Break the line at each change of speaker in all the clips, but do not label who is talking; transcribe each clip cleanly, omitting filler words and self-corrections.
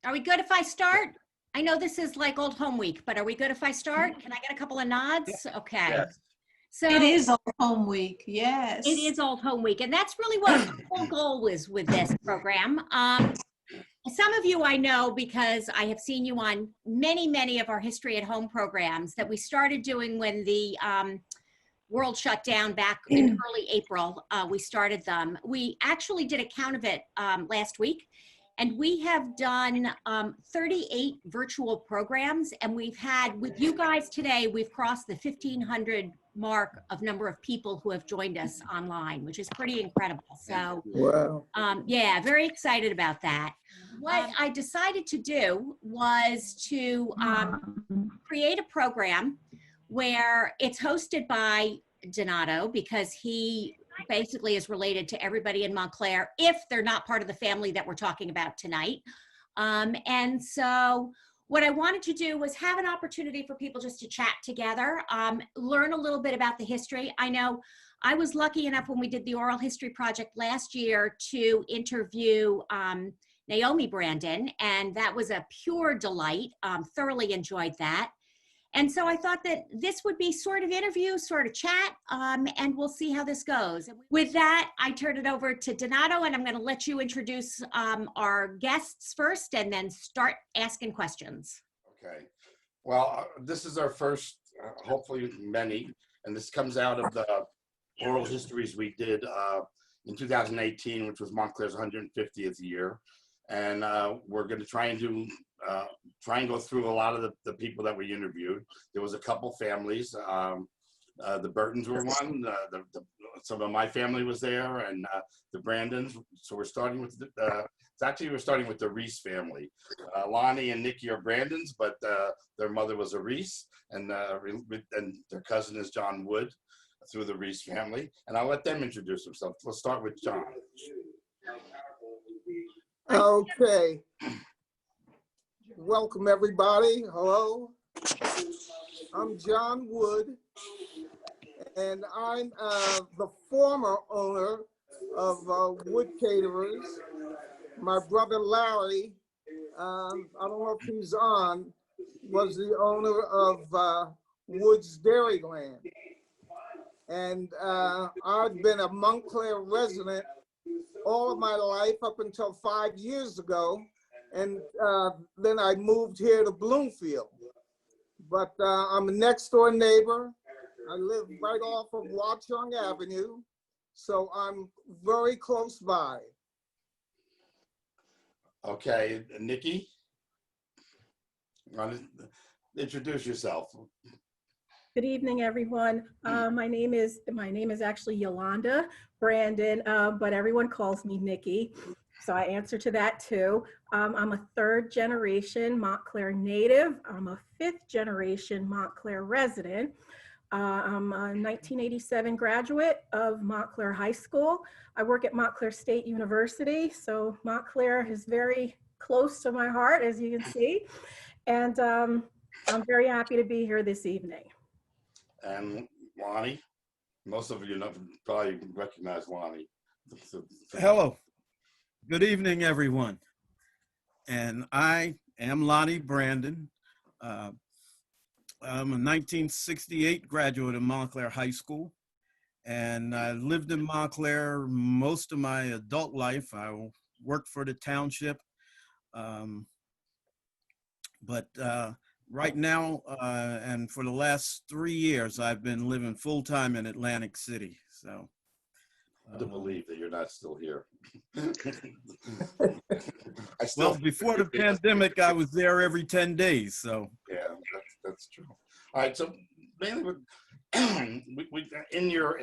Are we good if I start? I know this is like old home week, but are we good if I start? Can I get a couple of nods? Okay.
Yes.
So
It is old home week, yes.
it is old home week, and that's really what the whole goal is with this program. Some of you I know because I have seen you on many of our History at Home programs that we started doing when the world shut down back in early April. We started them. We actually did a count of it last week, and we have done 38 virtual programs, and we've had, with you guys today, we've crossed the 1,500 mark of number of people who have joined us online, which is pretty incredible. So
Wow.
yeah, very excited about that. What I decided to do was to create a program where it's hosted by Donato, because he basically is related to everybody in Montclair if they're not part of the family that we're talking about tonight. And so what I wanted to do was have an opportunity for people just to chat together, learn a little bit about the history. I know I was lucky enough when we did the oral history project last year to interview Naomi Brandon, and that was a pure delight. Thoroughly enjoyed that. And so I thought that this would be sort of interview, sort of chat, and we'll see how this goes. With that, I turn it over to Donato, and I'm going to let you introduce our guests first and then start asking questions.
Okay. Well, this is our first, hopefully many, and this comes out of the oral histories we did in 2018, which was Montclair's 150th year. And we're going to try and go through a lot of the people that we interviewed. There was a couple families. The Burtons were one. Some of my family was there, and the Brandons. So we're starting with we're starting with the Reese family. Lonnie and Nikki are Brandons, but their mother was a Reese, and their cousin is John Wood through the Reese family. And I'll let them introduce themselves. Let's start with John.
Okay. Welcome, everybody. Hello. I'm John Wood, and I'm the former owner of Wood Caterers. My brother Larry, I don't know if he's on, was the owner of Wood's Dairyland. And I've been a Montclair resident all of my life up until 5 years ago, and then I moved here to Bloomfield. But I'm a next door neighbor. I live right off of Watchung Avenue, so I'm very close by.
Okay, Nikki, introduce yourself.
Good evening, everyone. My name is actually Yolanda Brandon, but everyone calls me Nikki, so I answer to that too. I'm a third generation Montclair native. I'm a fifth generation Montclair resident. I'm a 1987 graduate of Montclair High School. I work at Montclair State University, so Montclair is very close to my heart, as you can see, and I'm very happy to be here this evening.
And Lonnie, most of you probably recognize Lonnie.
Hello, good evening, everyone. And I am Lonnie Brandon. I'm a 1968 graduate of Montclair High School, and I lived in Montclair most of my adult life. I worked for the township, but right now, and for the last 3 years, I've been living full-time in Atlantic City. So,
I don't believe that you're not still here.
Well, before the pandemic, I was there every 10 days. So
yeah, that's true. All right, so mainly in your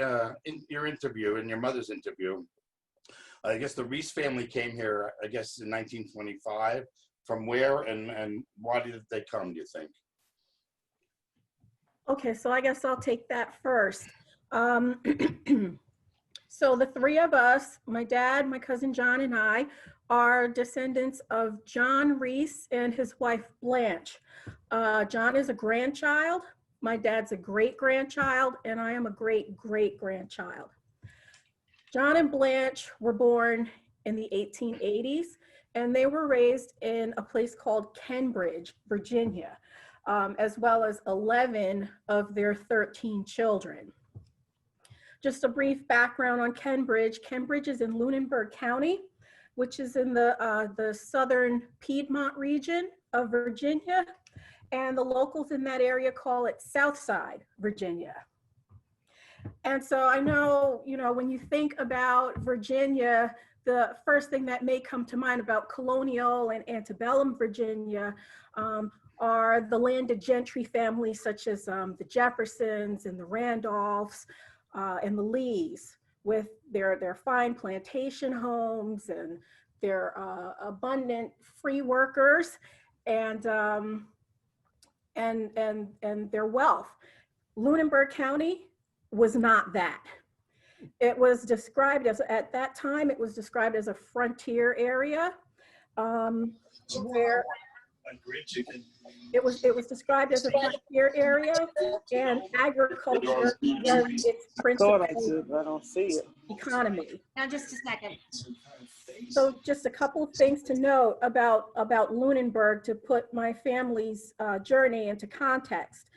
interview, in your mother's interview, I guess the Reese family came here, I guess, in 1925. From where and why did they come, do you think?
Okay, so I guess I'll take that first. So the three of us, my dad, my cousin John, and I, are descendants of John Reese and his wife Blanche. John is a grandchild, my dad's a great-grandchild, and I am a great-great-grandchild. John and Blanche were born in the 1880s, and they were raised in a place called Kenbridge, Virginia, as well as 11 of their 13 children. Just a brief background on Kenbridge. Kenbridge is in Lunenburg County, which is in the southern Piedmont region of Virginia, and the locals in that area call it Southside, Virginia. And so I know, when you think about Virginia, the first thing that may come to mind about colonial and antebellum Virginia are the landed gentry families such as the Jeffersons and the Randolphs and the Lees, with their fine plantation homes and their abundant free workers and their wealth. Lunenburg County was not that. It was described as, at that time, it was described as a frontier area where it was described as a frontier area, and agriculture was its principal economy.
Now, just a second.
So just a couple of things to note about Lunenburg to put my family's journey into context.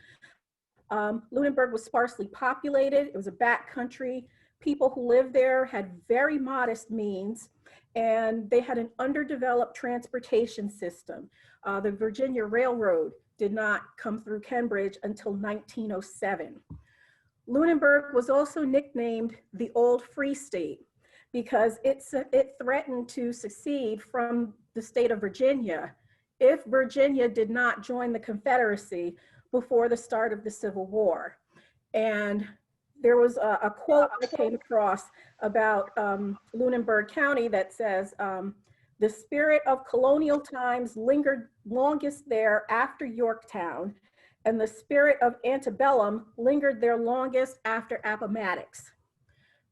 Lunenburg was sparsely populated. It was a backcountry. People who lived there had very modest means, and they had an underdeveloped transportation system. The Virginia Railroad did not come through Kenbridge until 1907. Lunenburg was also nicknamed the Old Free State because it threatened to secede from the state of Virginia if Virginia did not join the Confederacy before the start of the Civil War. And there was a quote I came across about Lunenburg County that says, the spirit of colonial times lingered longest there after Yorktown, and the spirit of antebellum lingered there longest after Appomattox.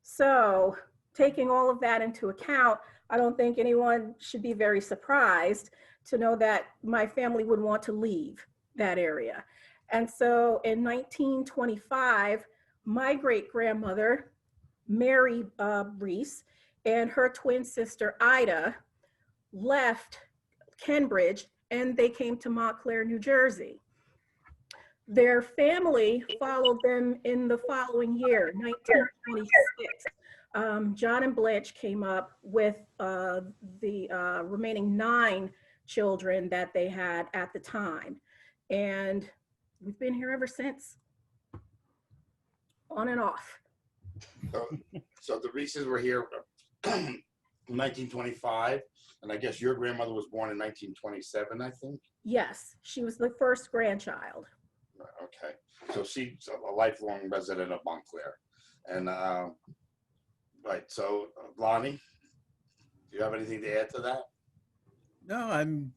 So taking all of that into account, I don't think anyone should be very surprised to know that my family would want to leave that area. And so in 1925, my great-grandmother, Mary Reese, and her twin sister, Ida, left Kenbridge and they came to Montclair, New Jersey. Their family followed them in the following year, 1926. John and Blanche came up with the remaining 9 children that they had at the time. And we've been here ever since, on and off.
So the Reeses were here in 1925, and I guess your grandmother was born in 1927, I think?
Yes, she was the first grandchild.
Okay, so she's a lifelong resident of Montclair. And, right, so Lonnie, do you have anything to add to that?
No,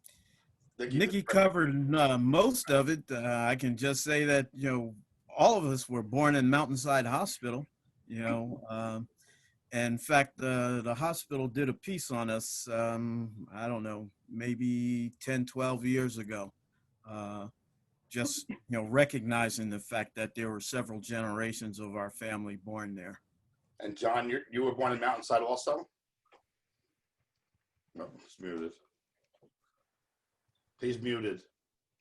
Nikki covered most of it. I can just say that, all of us were born in Mountainside Hospital, in fact, the hospital did a piece on us, I don't know, maybe 10, 12 years ago. Just, recognizing the fact that there were several generations of our family born there.
And John, you were born in Mountainside also? No, it's muted. He's muted,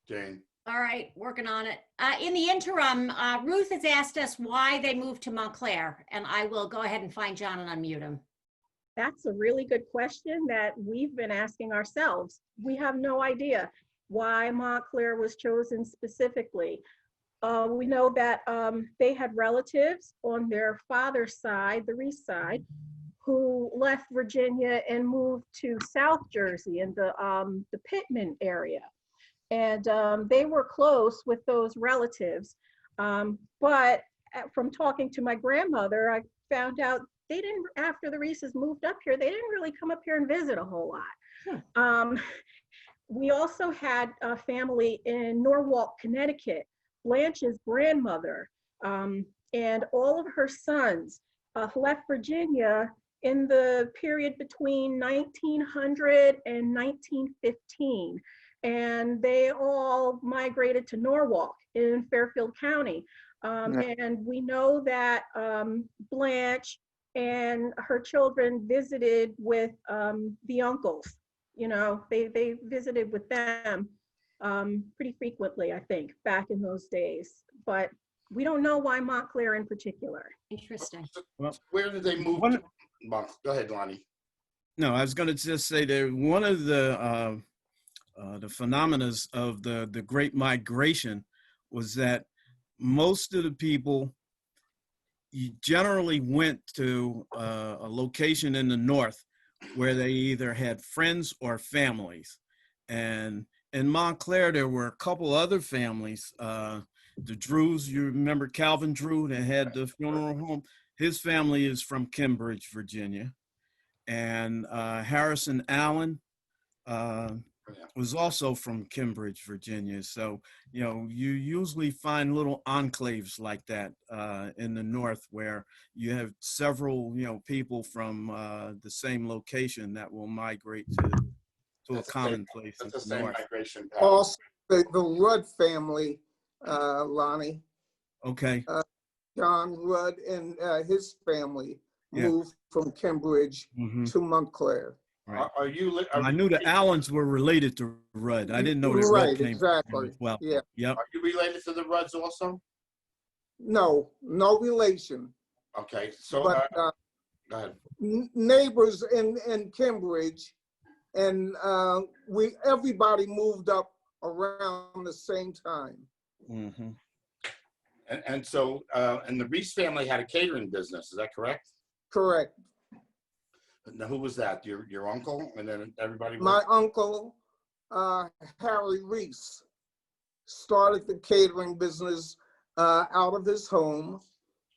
Jane.
All right, working on it. In the interim, Ruth has asked us why they moved to Montclair, and I will go ahead and find John and unmute him.
That's a really good question that we've been asking ourselves. We have no idea why Montclair was chosen specifically. We know that they had relatives on their father's side, the Reese side, who left Virginia and moved to South Jersey in the Pittman area. And they were close with those relatives. But from talking to my grandmother, I found out they didn't, after the Reeses moved up here, they didn't really come up here and visit a whole lot. We also had a family in Norwalk, Connecticut, Blanche's grandmother, and all of her sons left Virginia in the period between 1900 and 1915. And they all migrated to Norwalk in Fairfield County. And we know that Blanche and her children visited with the uncles you know, they visited with them pretty frequently, I think, back in those days. But we don't know why Montclair in particular.
Interesting.
Well,
Where did they move
one-
to? Go ahead, Lonnie.
No, I was going to just say that one of the phenomena of the Great Migration was that most of the people generally went to a location in the north where they either had friends or families. And in Montclair, there were a couple other families. The Drews, you remember Calvin Drew that had the funeral home? His family is from Cambridge, Virginia. And Harrison Allen was also from Cambridge, Virginia. So, you know, you usually find little enclaves like that in the north where you have several, you know, people from the same location that will migrate to a common place in
That's the
the
same
north.
migration pattern.
Also, the Rudd family, Lonnie,
Okay.
John Rudd and his family
Yeah.
moved from Cambridge
Mm-hmm.
to Montclair.
Right.
Are you?
I knew the Allens were related to Rudd. I didn't know that Rudd
Right,
came from him
exactly.
as well.
Yeah.
Yep.
Are you related to the Rudds also?
No relation,
Okay, so
but
go ahead.
neighbors in Cambridge, and everybody moved up around the same time.
Mm-hmm.
And so, and the Reese family had a catering business. Is that correct?
Correct.
Now, who was that? Your uncle, and then everybody.
My uncle, Harry Reese, started the catering business out of his home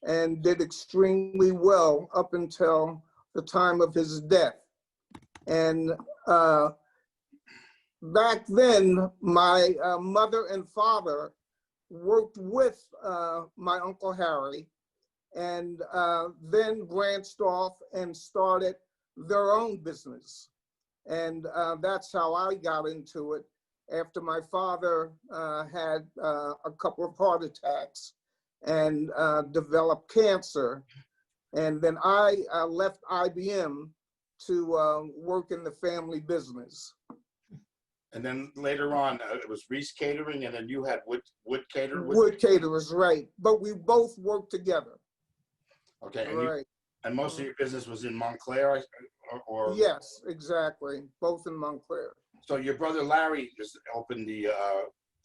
and did extremely well up until the time of his death. And back then, my mother and father worked with my Uncle Harry, and then branched off and started their own business. And that's how I got into it after my father had a couple of heart attacks and developed cancer. And then I left IBM to work in the family business.
And then later on, it was Reese Catering, and then you had Wood Cater.
Wood Caterers, right. But we both worked together.
Okay, and
Right.
and most of your business was in Montclair, or
Yes, exactly. Both in Montclair.
so your brother Larry just opened the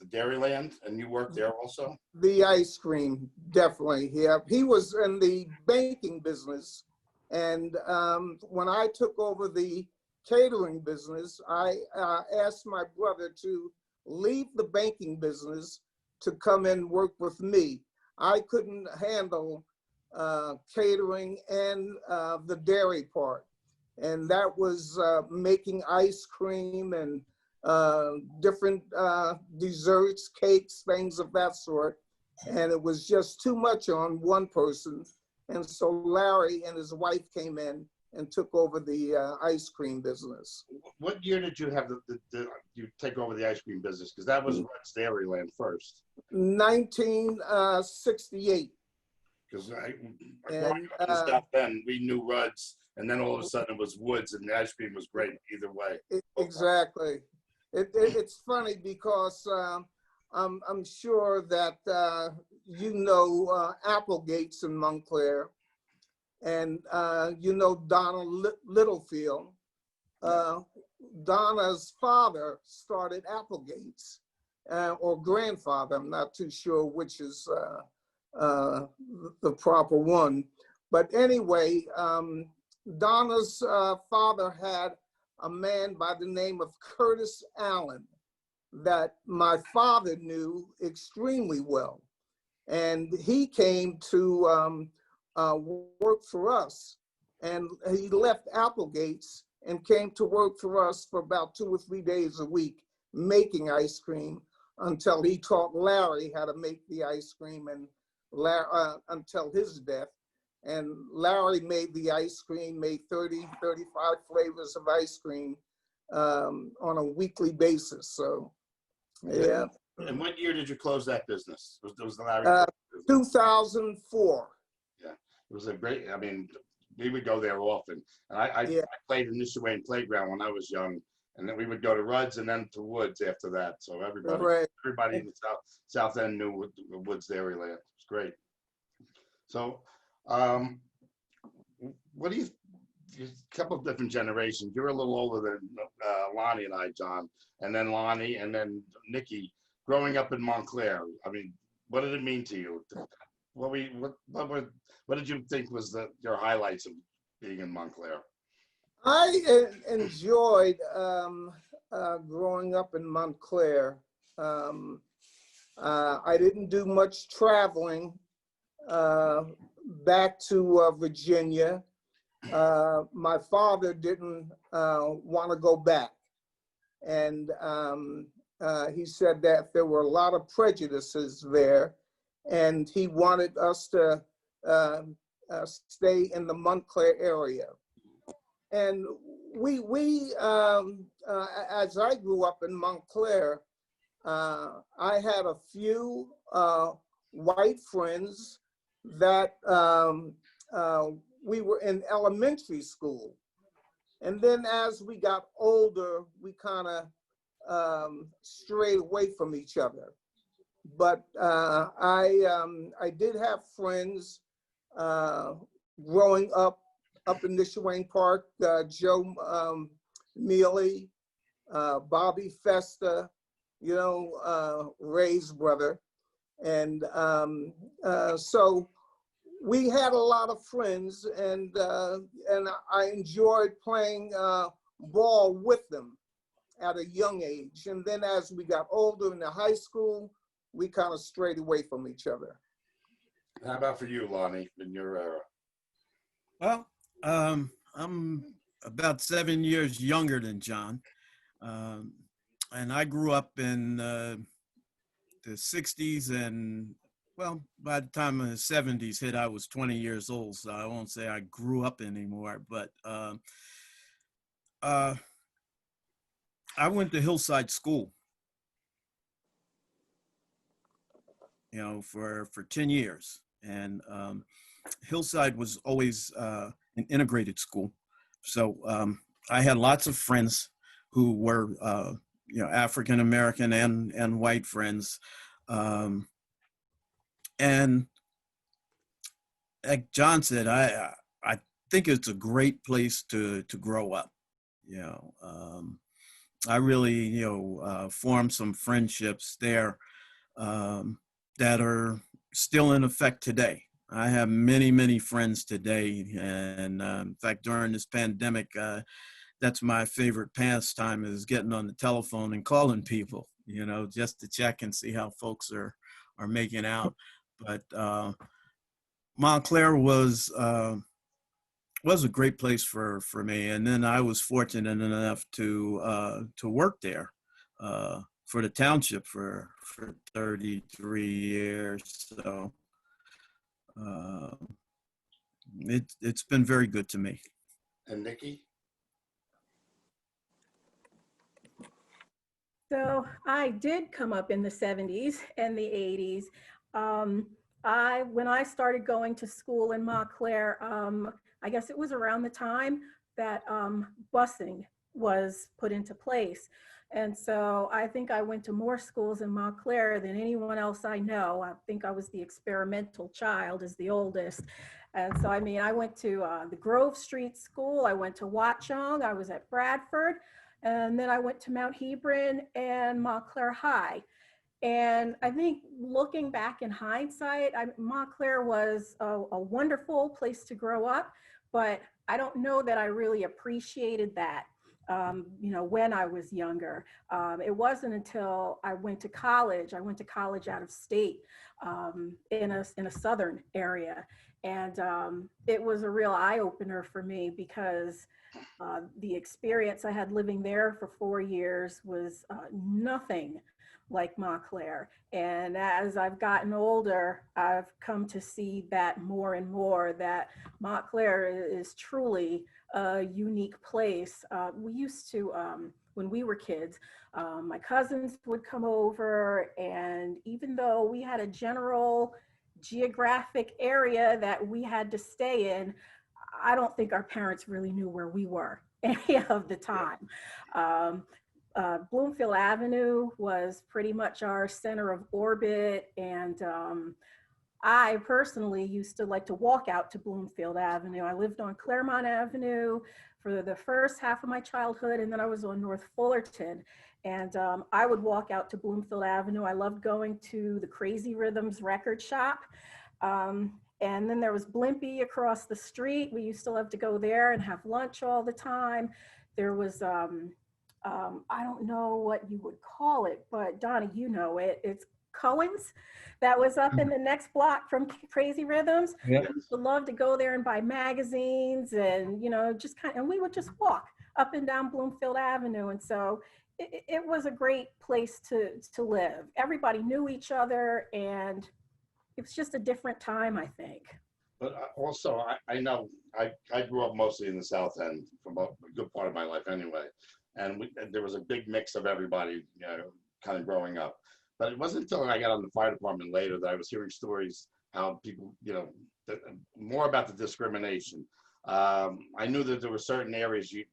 Dairyland, and you worked there also.
The ice cream, definitely. Yeah, he was in the banking business. And when I took over the catering business, I asked my brother to leave the banking business to come and work with me. I couldn't handle catering and the dairy part. And that was making ice cream and different desserts, cakes, things of that sort. And it was just too much on one person. And so Larry and his wife came in and took over the ice cream business.
What year did you have you take over the ice cream business? Because that was Rudd's Dairyland first.
1968.
Because
And,
back then we knew Rudd's, and then all of a sudden it was Woods, and the ice cream was great either way.
Exactly. It's funny because I'm sure that you know Applegates in Montclair, and you know Donna Littlefield. Donna's father started Applegates, or grandfather. I'm not too sure which is the proper one. But anyway, Donna's father had a man by the name of Curtis Allen that my father knew extremely well. And he came to work for us. And he left Applegates and came to work for us for about 2 or 3 days a week, making ice cream until he taught Larry how to make the ice cream, and until his death. And Larry made the ice cream, made 30, 35 flavors of ice cream on a weekly basis. So, yeah.
And what year did you close that business? Was the Larry?
2004.
Yeah, it was a great. I mean, we would go there often. And I
Yeah.
played in Nishiwayne Playground when I was young, And then we would go to Rudd's and then to Woods after that. So
Correct.
everybody in the South End knew Woods Dairyland. It's great. So, what do you? A couple of different generations. You're a little older than Lonnie and I, John, and then Lonnie, and then Nikki. Growing up in Montclair, I mean, what did it mean to you? What did you think was your highlights of being in Montclair?
I enjoyed growing up in Montclair. I didn't do much traveling back to Virginia. My father didn't want to go back. And he said that there were a lot of prejudices there, and he wanted us to stay in the Montclair area. And as I grew up in Montclair, I had a few white friends that we were in elementary school. And then as we got older, we kind of strayed away from each other. But I did have friends growing up in Nishawayne Park, Joe Mealy, Bobby Festa, Ray's brother. And so we had a lot of friends, and I enjoyed playing ball with them at a young age. And then as we got older in the high school, we kind of strayed away from each other.
How about for you, Lonnie, in your era?
Well, I'm about 7 years younger than John. And I grew up in the 60s, and well, by the time the 70s hit, I was 20 years old, so I won't say I grew up anymore, but I went to Hillside School, for 10 years. And Hillside was always an integrated school. So I had lots of friends who were, African-American and white friends. And like John said, I think it's a great place to grow up. I really, formed some friendships there that are still in effect today. I have many, many friends today. And in fact, during this pandemic, that's my favorite pastime, is getting on the telephone and calling people, just to check and see how folks are making out. But Montclair was a great place for me. And then I was fortunate enough to work there for the township for 33 years. So it's been very good to me.
And Nikki?
So I did come up in the 70s and the 80s. When I started going to school in Montclair, I guess it was around the time that busing was put into place. And so I think I went to more schools in Montclair than anyone else I know. I think I was the experimental child, as the oldest. And so, I went to the Grove Street School. I went to Watchung. I was at Bradford. And then I went to Mount Hebron and Montclair High. And I think looking back in hindsight, Montclair was a wonderful place to grow up, but I don't know that I really appreciated that, when I was younger. It wasn't until I went to college. I went to college out of state in a southern area. And it was a real eye-opener for me, because the experience I had living there for 4 years was nothing like Montclair. And as I've gotten older, I've come to see that more and more, that Montclair is truly a unique place. We used to, when we were kids, my cousins would come over, and even though we had a general geographic area that we had to stay in, I don't think our parents really knew where we were any of the time. Bloomfield Avenue was pretty much our center of orbit, and I personally used to like to walk out to Bloomfield Avenue. I lived on Claremont Avenue for the first half of my childhood, and then I was on North Fullerton. And I would walk out to Bloomfield Avenue. I loved going to the Crazy Rhythms record shop. And then there was Blimpie across the street. We used to love to go there and have lunch all the time. There was, I don't know what you would call it, but Donnie, you know it. It's Cohen's that was up in the next block from Crazy Rhythms.
Yeah.
I used to love to go there and buy magazines and, you know, just kind of, and we would just walk up and down Bloomfield Avenue. And so it was a great place to live. Everybody knew each other, and it was just a different time, I think.
But also, I know I grew up mostly in the South End for a good part of my life anyway. And there was a big mix of everybody, you know, kind of growing up. But it wasn't until I got on the fire department later that I was hearing stories how people, you know, more about the discrimination. I knew that there were certain areas you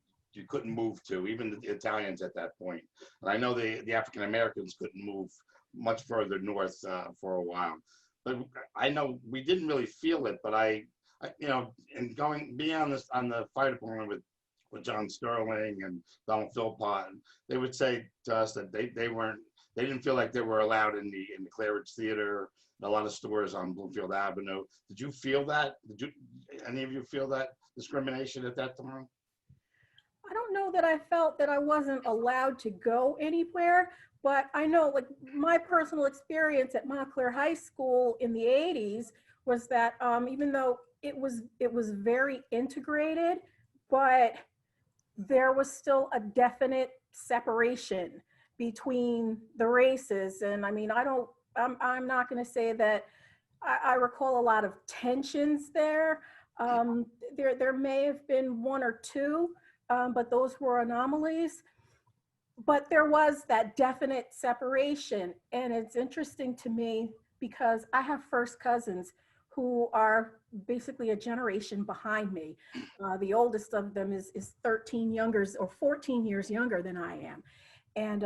couldn't move to, even the Italians at that point. And I know the African Americans couldn't move much further north for a while. But I know we didn't really feel it, but I you know, and being on the fire department with John Sterling and Donald Philpott, they would say to us that they didn't feel like they were allowed in the Claridge Theater, a lot of stores on Bloomfield Avenue. Did you feel that? Any of you feel that discrimination at that time?
I don't know that I felt that I wasn't allowed to go anywhere, but I know, like, my personal experience at Montclair High School in the 80s was that even though it was very integrated, but there was still a definite separation between the races. And I mean, I'm not going to say that I recall a lot of tensions there. There may have been one or two, but those were anomalies. But there was that definite separation. And it's interesting to me because I have first cousins who are basically a generation behind me. The oldest of them is 13 younger or 14 years younger than I am. And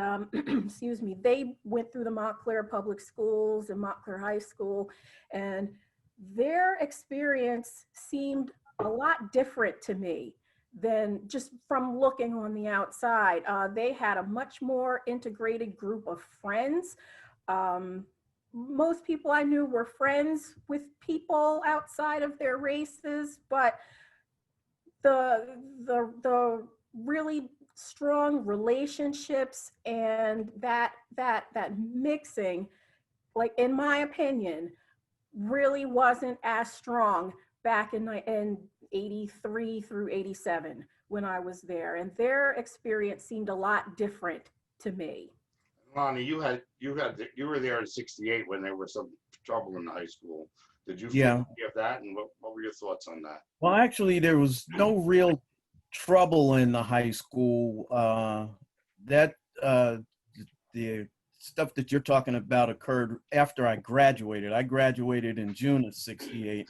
excuse me, they went through the Montclair Public Schools and Montclair High School, and their experience seemed a lot different to me than just from looking on the outside. They had a much more integrated group of friends. Most people I knew were friends with people outside of their races, but the really strong relationships and that mixing, like, in my opinion, really wasn't as strong back in 83 through 87 when I was there, and their experience seemed a lot different to me.
Lonnie, you were there in '68 when there was some trouble in the high school. Did you
Yeah.
feel any of that, and what were your thoughts on that?
Well, actually, there was no real trouble in the high school. The stuff that you're talking about occurred after I graduated. I graduated in June of '68,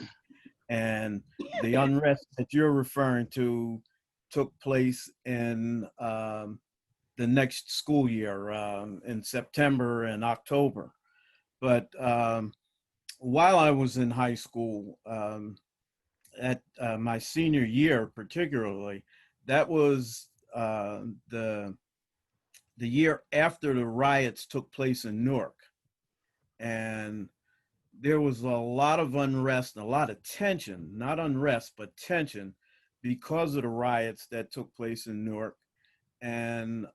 and the unrest that you're referring to took place in the next school year, in September and October. But while I was in high school, at my senior year particularly, that was the year after the riots took place in Newark. And there was a lot of unrest and a lot of tension, not unrest, but tension, because of the riots that took place in Newark. And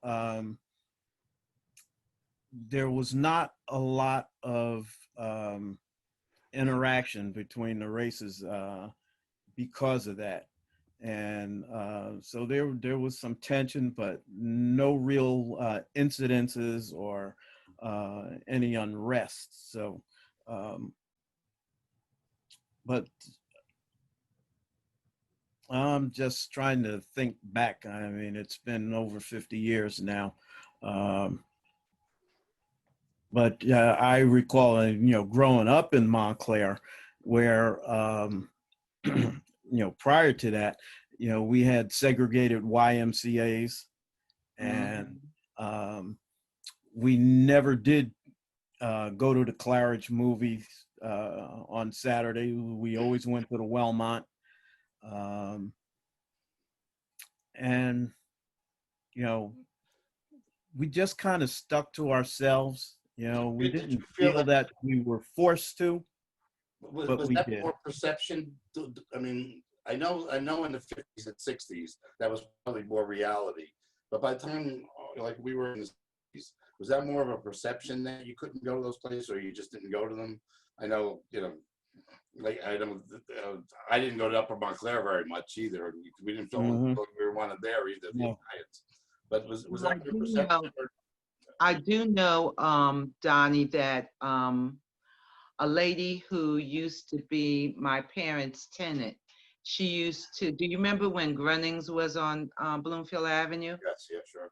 there was not a lot of interaction between the races because of that. And so there was some tension, but no real incidences or any unrest. So, but I'm just trying to think back. I mean, it's been over 50 years now. But I recall, growing up in Montclair, where, prior to that, we had segregated YMCAs, and we never did go to the Claridge movies on Saturday. We always went to the Wellmont. And, we just kind of stuck to ourselves. We
Did you
didn't
feel
feel that we were forced to, but
was
we
that
did.
more perception? I mean, I know in the 50s and 60s, that was probably more reality. But by the time, like, we were in the 60s, was that more of a perception that you couldn't go to those places, or you just didn't go to them? I know, like, I didn't go to Upper Montclair very much either. We didn't feel
Mhm.
we wanted there either. The
No.
Italians. But was
Well,
that your perception?
I do know, Donnie, that a lady who used to be my parents' tenant, she used to, do you remember when Grunnings was on Bloomfield Avenue?
Yes, yeah, sure.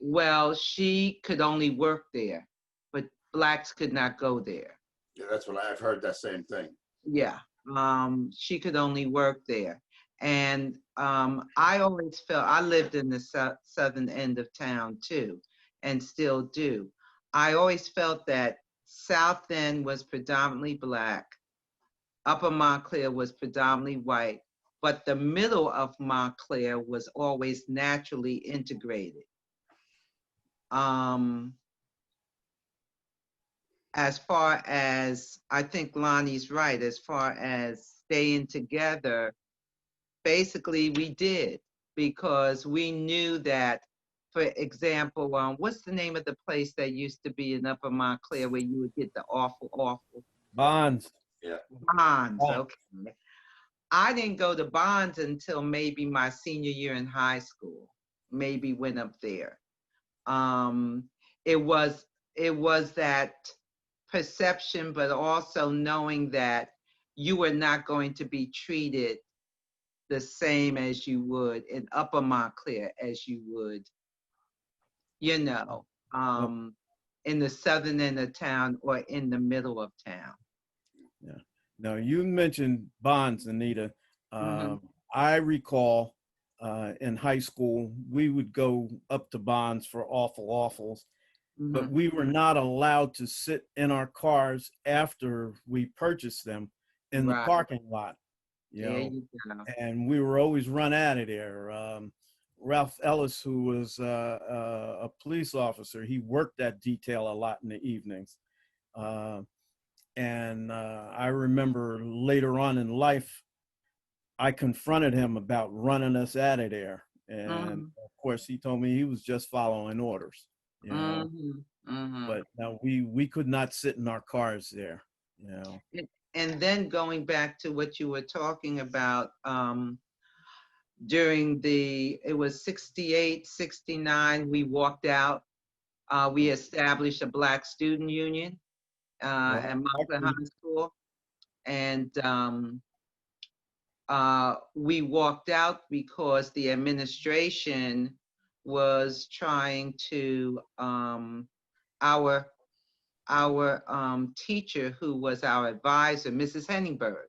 Well, she could only work there, but blacks could not go there.
Yeah, that's what I've heard, that same thing.
Yeah, she could only work there. And I always felt, I lived in the southern end of town too, and still do. I always felt that South End was predominantly black, Upper Montclair was predominantly white, but the middle of Montclair was always naturally integrated. As far as, I think Lonnie's right, as far as staying together, basically we did, because we knew that, for example, what's the name of the place that used to be in Upper Montclair where you would get the awful
Bonds.
Yeah.
Bonds? Okay. I didn't go to Bonds until maybe my senior year in high school. Maybe went up there. It was that perception, but also knowing that you were not going to be treated the same as you would in Upper Montclair as you would, in the southern end of town or in the middle of town.
Yeah. Now, you mentioned Bonds, Anita.
Mhm.
I recall in high school, we would go up to Bonds for awfuls, but
Mhm.
we were not allowed to sit in our cars after we purchased them in the
Right.
parking lot.
There you go.
And we were always run out of there. Ralph Ellis, who was a police officer, he worked that detail a lot in the evenings. And I remember later on in life, I confronted him about running us out of there. And of course, he told me he was just following orders. But no, we could not sit in our cars there.
And then going back to what you were talking about, during it was 68, 69, we walked out. We established a Black Student Union at Montclair High School. And we walked out because the administration was trying to, our teacher who was our advisor, Mrs. Henningberg,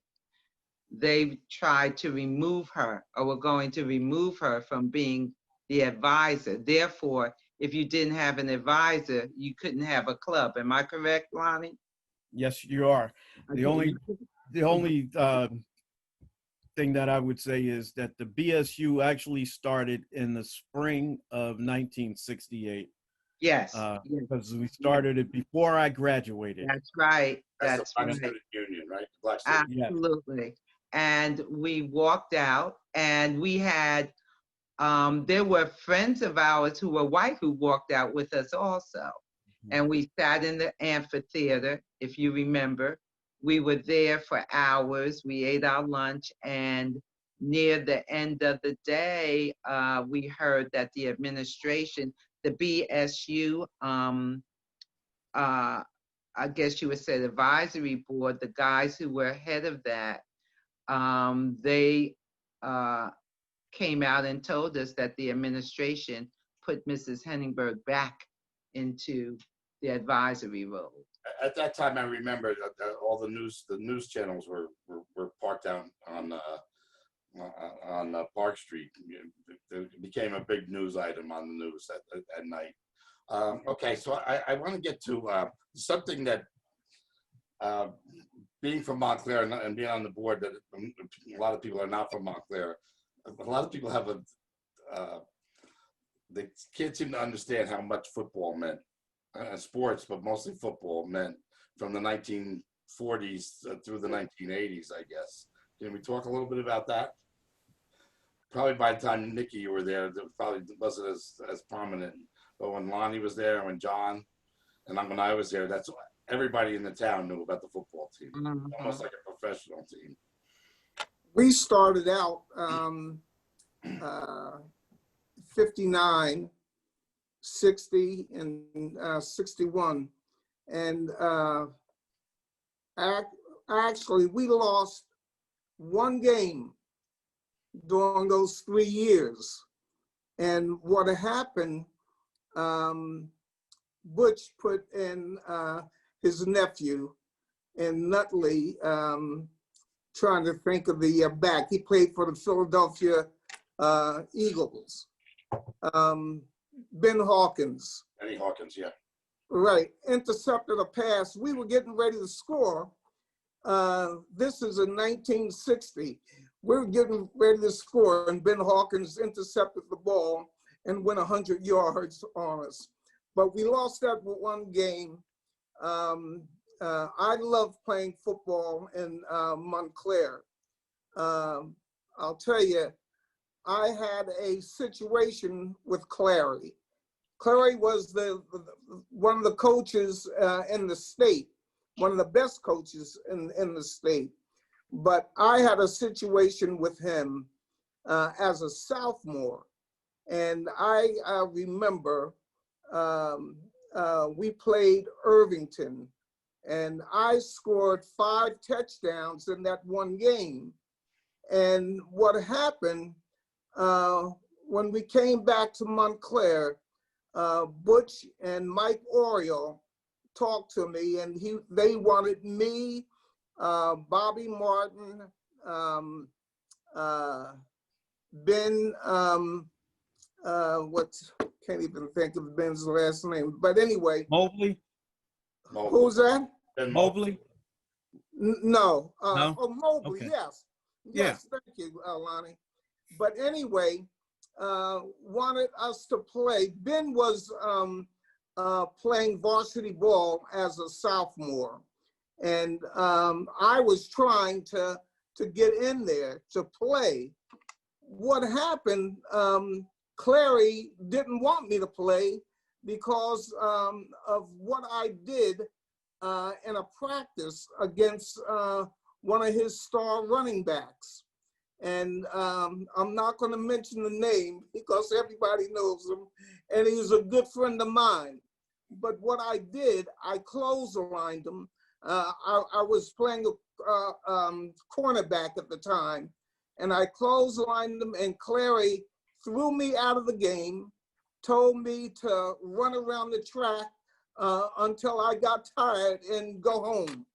they tried to remove her, or were going to remove her from being the advisor. Therefore, if you didn't have an advisor, you couldn't have a club. Am I correct, Lonnie?
Yes, you are. The only thing that I would say is that the BSU actually started in the spring of 1968.
Yes.
Because we started it before I graduated.
That's right.
That's the Black
right.
Student Union, right? The Black Student.
Absolutely. And we walked out, and we had, there were friends of ours who were white who walked out with us also. And we sat in the amphitheater, if you remember. We were there for hours. We ate our lunch, and near the end of the day, we heard that the administration, the BSU, I guess you would say the advisory board, the guys who were ahead of that, they came out and told us that the administration put Mrs. Henningberg back into the advisory role.
At that time, I remember that all the news channels were parked down on on Park Street. It became a big news item on the news at night. Okay, so I want to get to something that being from Montclair and being on the board, that a lot of people are not from Montclair. A lot of people have they can't seem to understand how much football meant, sports, but mostly football meant from the 1940s through the 1980s, I guess. Can we talk a little bit about that? Probably by the time Nikki, you were there, it probably wasn't as prominent. But when Lonnie was there, and when John, and when I was there, that's everybody in the town knew about the football team, almost like a professional team.
We started out 59, 60, and 61. And actually, we lost one game during those 3 years. And what happened, Butch put in his nephew in Nutley, trying to think of the back. He played for the Philadelphia Eagles. Ben Hawkins.
Benny Hawkins, yeah.
Right, intercepted a pass. We were getting ready to score. This is in 1960. We were getting ready to score, and Ben Hawkins intercepted the ball and went 100 yards on us. But we lost that one game. I love playing football in Montclair. I'll tell you, I had a situation with Clary. Clary was one of the coaches in the state, one of the best coaches in the state. But I had a situation with him as a sophomore. And I remember we played Irvington, and I scored 5 touchdowns in that one game. And what happened when we came back to Montclair, Butch and Mike Oriole talked to me, and they wanted me, Bobby Martin, Ben, can't even think of Ben's last name, but anyway.
Mobley?
Who's that?
Ben
Mobley?
No.
No?
Oh, Mobley,
Okay.
yes.
Yeah.
Yes, thank you, Lonnie. But anyway, wanted us to play. Ben was playing varsity ball as a sophomore. And I was trying to get in there to play. What happened, Clary didn't want me to play because of what I did in a practice against one of his star running backs. And I'm not going to mention the name because everybody knows him, and he's a good friend of mine. But what I did, I clotheslined him. I was playing cornerback at the time, and I clotheslined him, and Clary threw me out of the game, told me to run around the track until I got tired and go home.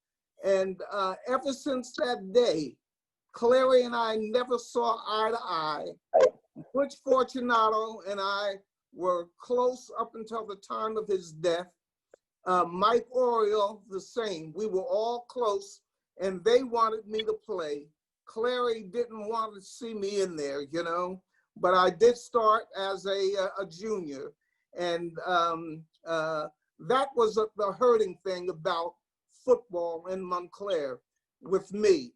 And ever since that day, Clary and I never saw eye to eye. Butch Fortunato and I were close up until the time of his death. Mike Oriole, the same. We were all close, and they wanted me to play. Clary didn't want to see me in there, you know, but I did start as a junior. And that was the hurting thing about football in Montclair with me.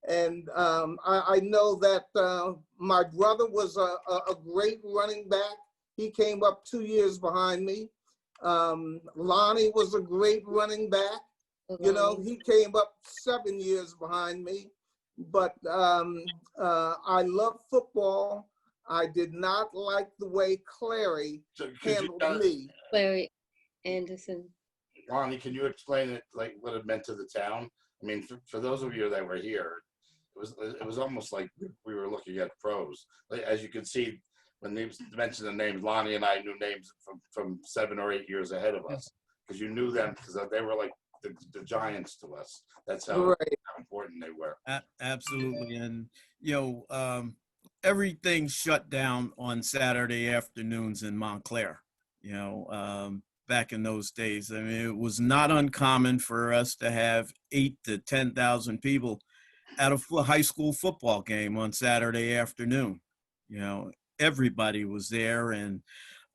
And I know that my brother was a great running back. He came up 2 years behind me. Lonnie was a great running back. You know, he came up 7 years behind me. But I love football. I did not like the way Clary handled me.
Clary Anderson.
Lonnie, can you explain it, like what it meant to the town? I mean, for those of you that were here, it was almost like we were looking at pros. Like, as you can see, when they mentioned the names, Lonnie and I knew names from 7 or 8 years ahead of us, because you knew them because they were like the giants to us. That's how,
Right.
how important they were.
Absolutely. And, everything shut down on Saturday afternoons in Montclair, back in those days. I mean, it was not uncommon for us to have 8 to 10,000 people at a high school football game on Saturday afternoon. Everybody was there. And,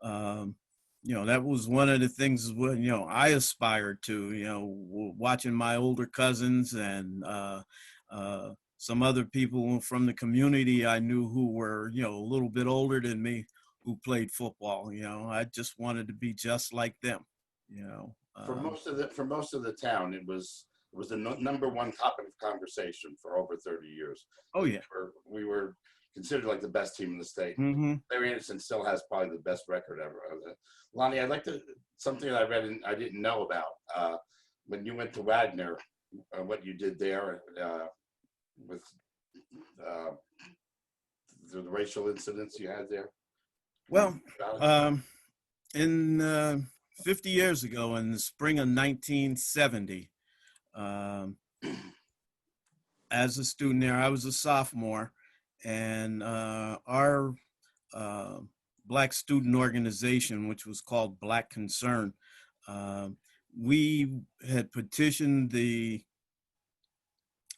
that was one of the things when, I aspired to, watching my older cousins and some other people from the community I knew who were, a little bit older than me who played football. I just wanted to be just like them,
For most of the town, it was the number one topic of conversation for over 30 years.
Oh, yeah.
We were considered like the best team in the state.
Mm-hmm.
Larry Anderson still has probably the best record ever. Lonnie, I'd like to, something that I read and I didn't know about, when you went to Wagner, what you did there with the racial incidents you had there.
Well, in 50 years ago, in the spring of 1970, as a student there, I was a sophomore, and our Black student organization, which was called Black Concern, we had petitioned the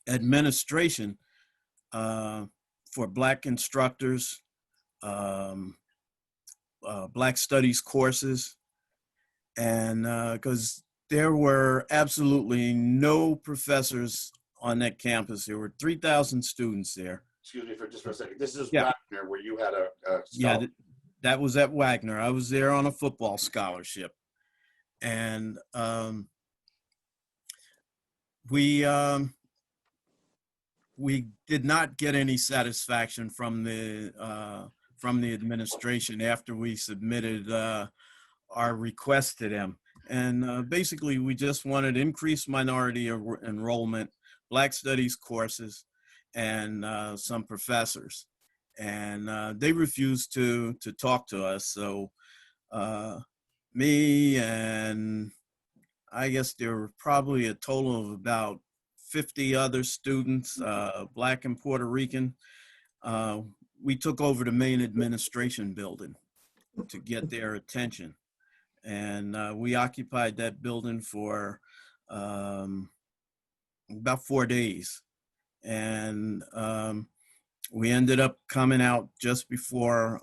administration for Black instructors, Black studies courses, and because there were absolutely no professors on that campus. There were 3,000 students there.
Excuse me for just for a second. This is
Yeah.
Wagner, where you had a
Yeah, that was at Wagner. I was there on a football scholarship. And we did not get any satisfaction from the administration after we submitted our request to them. And basically, we just wanted increased minority enrollment, Black studies courses, and some professors. And they refused to talk to us. So me and I guess there were probably a total of about 50 other students, Black and Puerto Rican. We took over the main administration building to get their attention. And we occupied that building for about 4 days. And we ended up coming out just before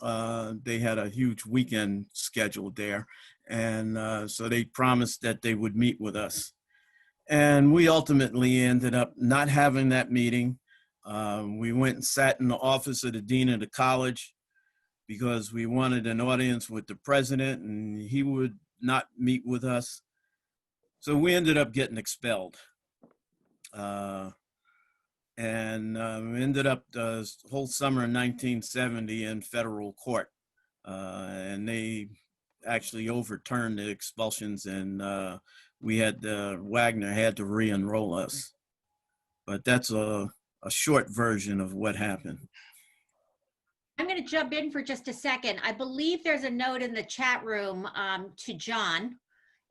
they had a huge weekend scheduled there. And so they promised that they would meet with us. And we ultimately ended up not having that meeting. We went and sat in the office of the dean of the college because we wanted an audience with the president, and he would not meet with us. So we ended up getting expelled. And ended up the whole summer of 1970 in federal court. And they actually overturned the expulsions, and Wagner had to re-enroll us. But that's a short version of what happened.
I'm going to jump in for just a second. I believe there's a note in the chat room to John,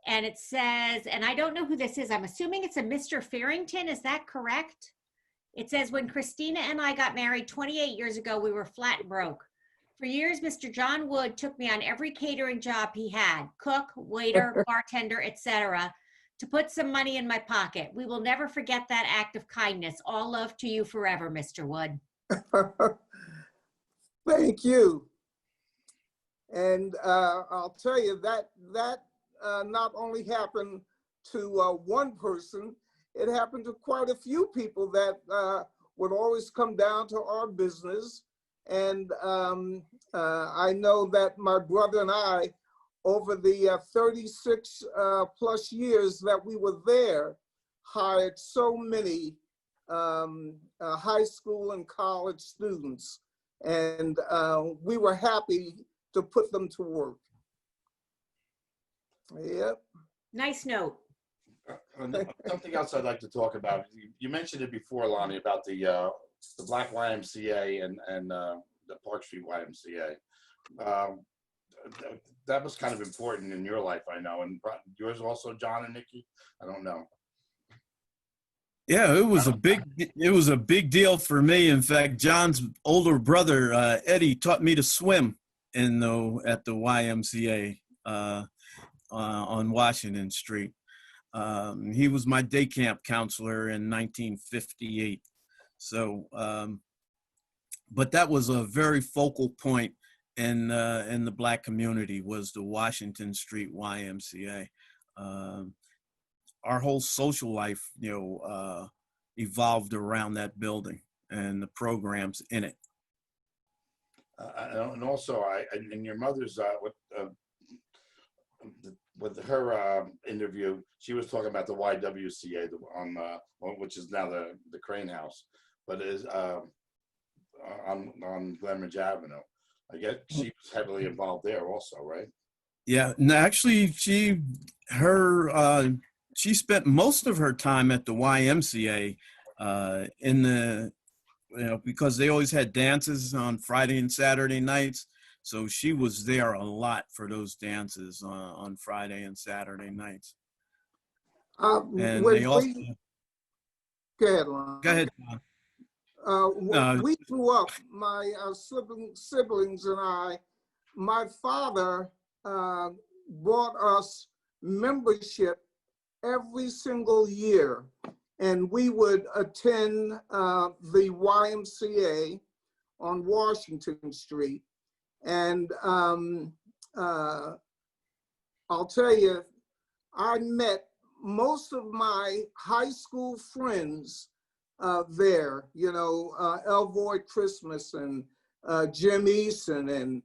and it says, and I don't know who this is. I'm assuming it's a Mr. Farrington. Is that correct? It says, when Christina and I got married 28 years ago, we were flat broke. For years, Mr. John Wood took me on every catering job he had, cook, waiter, bartender, etc., to put some money in my pocket. We will never forget that act of kindness. All love to you forever, Mr. Wood.
Thank you. And I'll tell you that not only happened to one person, it happened to quite a few people that would always come down to our business. And I know that my brother and I, over the 36 plus years that we were there, hired so many high school and college students. And we were happy to put them to work. Yep.
Nice note.
Something else I'd like to talk about. You mentioned it before, Lonnie, about the Black YMCA and the Park Street YMCA. That was kind of important in your life, I know, and yours also, John and Nikki. I don't know.
Yeah, it was a big deal for me. In fact, John's older brother, Eddie, taught me to swim at the YMCA on Washington Street. He was my day camp counselor in 1958. So, but that was a very focal point in the Black community, was the Washington Street YMCA. Our whole social life, evolved around that building and the programs in it.
And also, in your mother's with her interview, she was talking about the YWCA which is now the Crane House, but is on Glenridge Avenue. I guess she was heavily involved there also, right?
Yeah, no, actually, she spent most of her time at the YMCA because they always had dances on Friday and Saturday nights. So she was there a lot for those dances on Friday and Saturday nights. And they also
Go ahead, Lon.
go ahead.
We grew up, my siblings and I. My father bought us membership every single year, and we would attend the YMCA on Washington Street. And I'll tell you, I met most of my high school friends there, Elvoy Christmas and Jim Eason and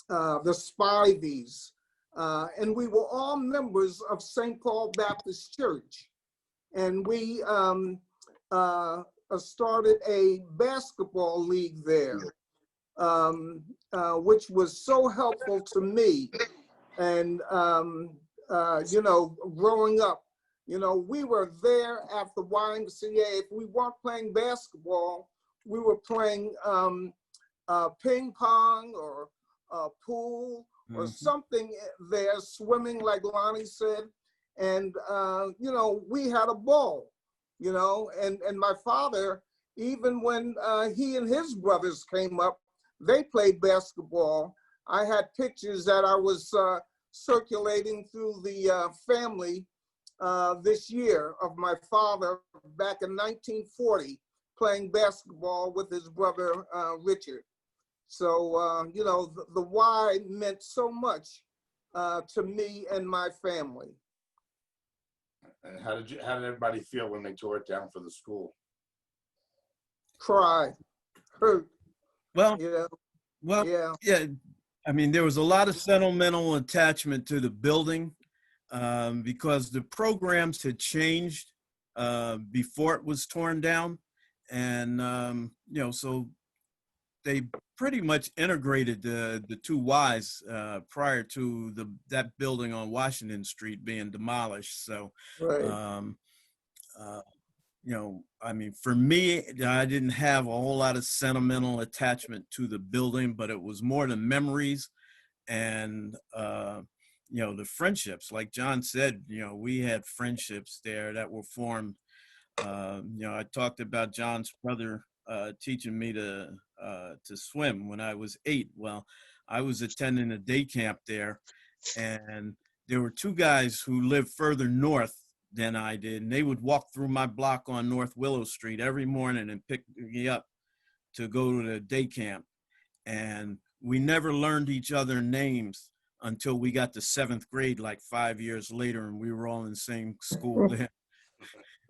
the Spivies. And we were all members of St. Paul Baptist Church. And we started a basketball league there, which was so helpful to me. And, growing up, we were there at the YMCA. If we weren't playing basketball, we were playing ping pong or pool or something there, swimming, like Lonnie said. And, we had a ball, and my father, even when he and his brothers came up, they played basketball. I had pictures that I was circulating through the family this year of my father back in 1940 playing basketball with his brother Richard. So, the Y meant so much to me and my family.
And how did everybody feel when they tore it down for the school?
Cry, hurt.
Well,
Yeah.
yeah. I mean, there was a lot of sentimental attachment to the building because the programs had changed before it was torn down. And, so they pretty much integrated the two Ys prior to that building on Washington Street being demolished. So,
Right.
I mean, for me, I didn't have a whole lot of sentimental attachment to the building, but it was more the memories and, the friendships. Like John said, we had friendships there that were formed. I talked about John's brother teaching me to swim when I was 8. Well, I was attending a day camp there, and there were two guys who lived further north than I did, and they would walk through my block on North Willow Street every morning and pick me up to go to the day camp. And we never learned each other's names until we got to 7th grade, like 5 years later, and we were all in the same school there.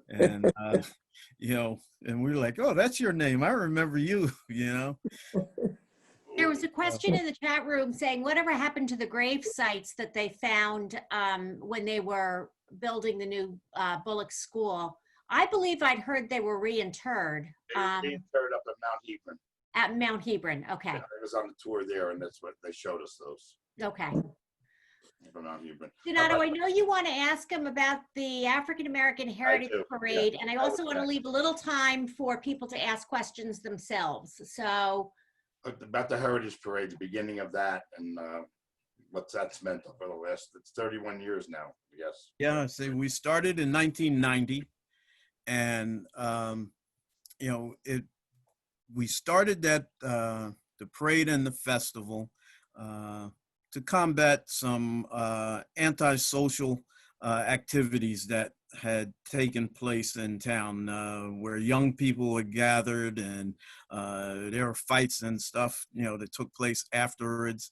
And, and we were like, oh, that's your name. I remember you,
There was a question in the chat room saying, whatever happened to the grave sites that they found when they were building the new Bullock School? I believe I'd heard they were reinterred.
Reinterred up at Mount Hebron.
At Mount Hebron, okay.
Yeah, I was on the tour there, and that's what they showed us, those.
Okay.
From Mount Hebron.
Donato, I know you want to ask him about the African American Heritage Parade, and I also want to leave a little time for people to ask questions themselves. So.
About the Heritage Parade, the beginning of that, and what that's meant for the last, it's 31 years now, I guess.
Yeah, so we started in 1990, And, we started that, the parade and the festival to combat some antisocial activities that had taken place in town, where young people were gathered, and there were fights and stuff, that took place afterwards.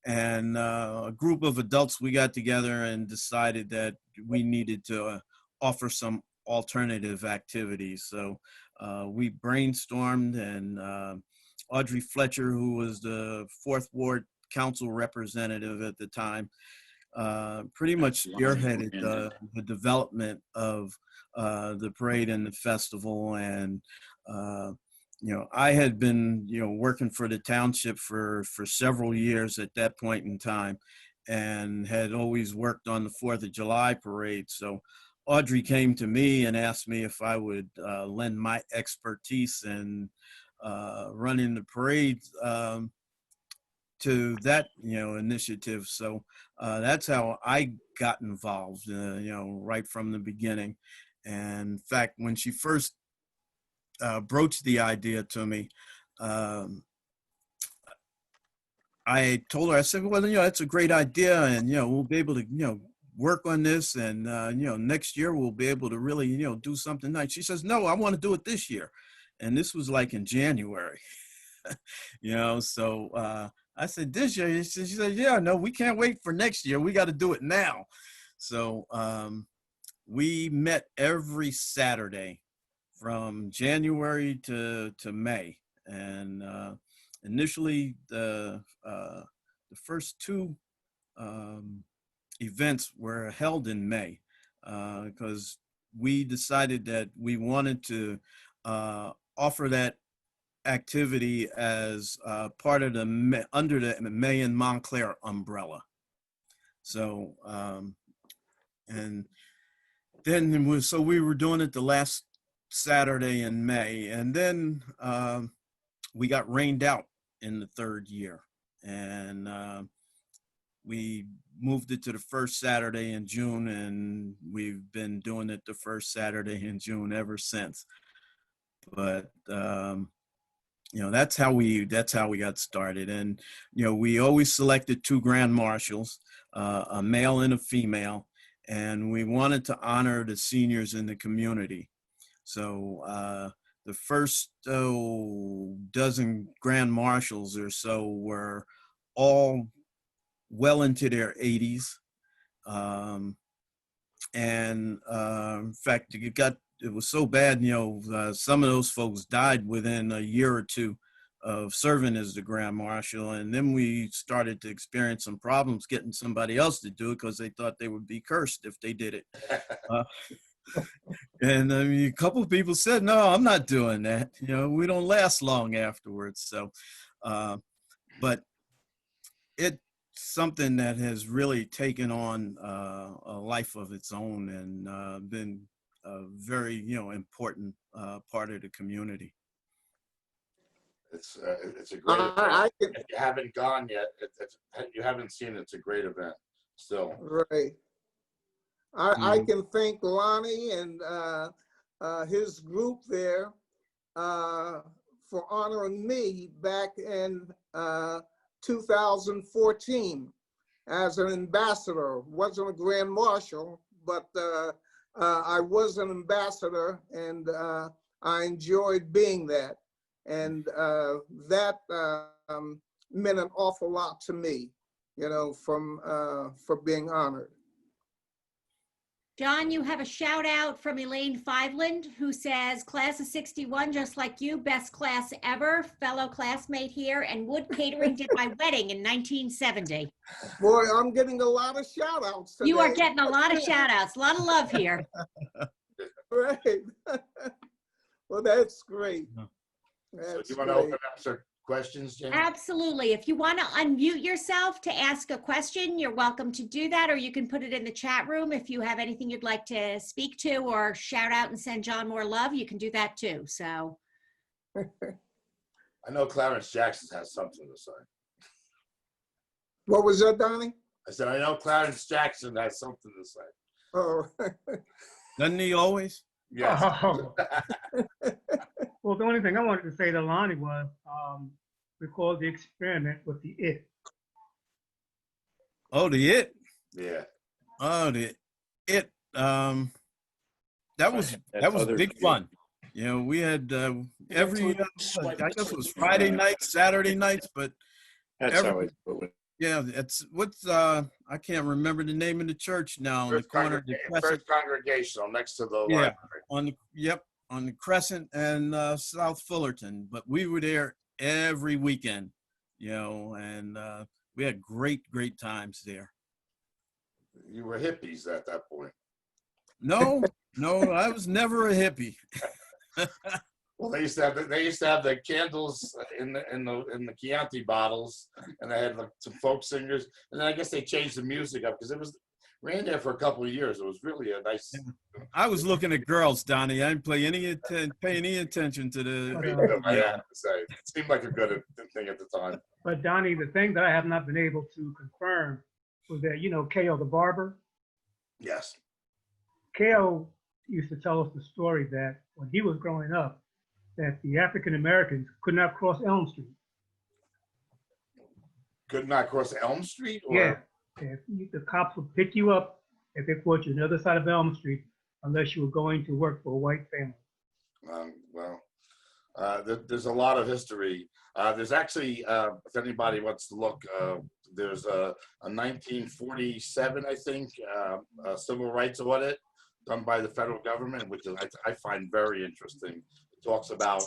And a group of adults, we got together and decided that we needed to offer some alternative activities. So we brainstormed, and Audrey Fletcher, who was the Fourth Ward Council representative at the time, pretty much spearheaded the development of the parade and the festival. And I had been working for the township for several years at that point in time, and had always worked on the 4th of July parade. So Audrey came to me and asked me if I would lend my expertise in running the parade to that initiative. So that's how I got involved, right from the beginning. And in fact, when she first broached the idea to me, I told her, I said, well, that's a great idea, and we'll be able to work on this, and next year we'll be able to really do something nice. She says, no, I want to do it this year. And this was like in January. So I said, this year? She said, yeah, no, we can't wait for next year. We got to do it now. So we met every Saturday from January to May. And initially, the first two events were held in May, because we decided that we wanted to offer that activity as part of under the May and Montclair umbrella. So and then so we were doing it the last Saturday in May, and then we got rained out in the third year, and we moved it to the first Saturday in June, and we've been doing it the first Saturday in June ever since. But that's how we got started. And we always selected two grand marshals, a male and a female, and we wanted to honor the seniors in the community. So the first dozen grand marshals or so were all well into their 80s. In fact, it was so bad, some of those folks died within a year or two of serving as the grand marshal. And then we started to experience some problems getting somebody else to do it, because they thought they would be cursed if they did it. And I mean, a couple of people said, no, I'm not doing that. We don't last long afterwards. So, but it's something that has really taken on a life of its own, and been a very, important part of the community.
It's a great event.
I can,
If you haven't gone yet, you haven't seen it, it's a great event still.
right. I can thank Lonnie and his group there for honoring me back in 2014 as an ambassador. Wasn't a grand marshal, but I was an ambassador, and I enjoyed being that. And that meant an awful lot to me, for being honored.
John, you have a shout out from Elaine Fiveland, who says, class of 61, just like you, best class ever, fellow classmate here, and Wood Catering did my wedding in 1970.
Boy, I'm getting a lot of shout outs today.
You are getting a lot of shout outs, a lot of love here.
Right. Well, that's great.
So
That's
you want to
great.
open up some questions, Jane?
Absolutely. If you want to unmute yourself to ask a question, you're welcome to do that, or you can put it in the chat room. If you have anything you'd like to speak to or shout out and send John more love, you can do that too. So
I know Clarence Jackson has something to say.
What was that, Donnie?
I said, I know Clarence Jackson has something to say.
Oh,
Doesn't he always?
Yes.
Oh. Well, the only thing I wanted to say to Lonnie was, recall the experiment with the it.
Oh, the it.
Yeah.
Oh, the it. That was big fun. You know, we had every I guess it was Friday nights, Saturday nights, but
That's how I do it.
yeah, it's what's I can't remember the name of the church now on the corner of the Crescent.
First Congregational next to the
Yeah,
library.
on the Crescent and South Fullerton. But we were there every weekend, you know, and we had great times there.
You were hippies at that point.
No, I was never a hippie.
Well, they used to have the candles in the Chianti bottles, and they had like some folk singers, and then I guess they changed the music up because it ran there for a couple of years. It was really a nice.
I was looking at girls, Donnie. I didn't pay any attention to the.
I have to say, it seemed like a good thing at the time.
But Donnie, the thing that I have not been able to confirm was that, you know, K.O. the barber,
Yes.
K.O. used to tell us the story that when he was growing up, that the African Americans could not cross Elm Street.
Could not cross Elm Street? Or?
Yeah, the cops would pick you up if they caught you on the other side of Elm Street, unless you were going to work for a white family.
There's a lot of history. There's actually, if anybody wants to look, there's a 1947, I think, civil rights audit done by the federal government, which I find very interesting. It talks about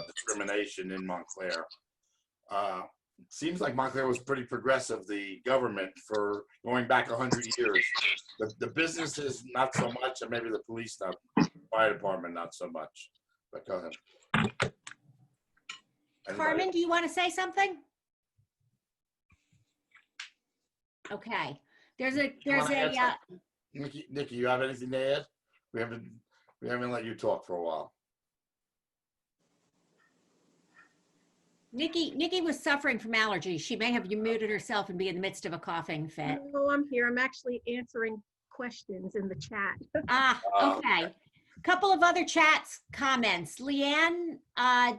discrimination in Montclair. It seems like Montclair was pretty progressive, the government, for going back 100 years. The businesses, not so much, and maybe the police, fire department, not so much. But go ahead.
Carmen, do you want to say something? Okay. There's a
Nikki, you have anything to add? We haven't let you talk for a while.
Nikki was suffering from allergies. She may have muted herself and be in the midst of a coughing fit.
No, I'm here. I'm actually answering questions in the chat.
Okay. Couple of other chats comments. Leanne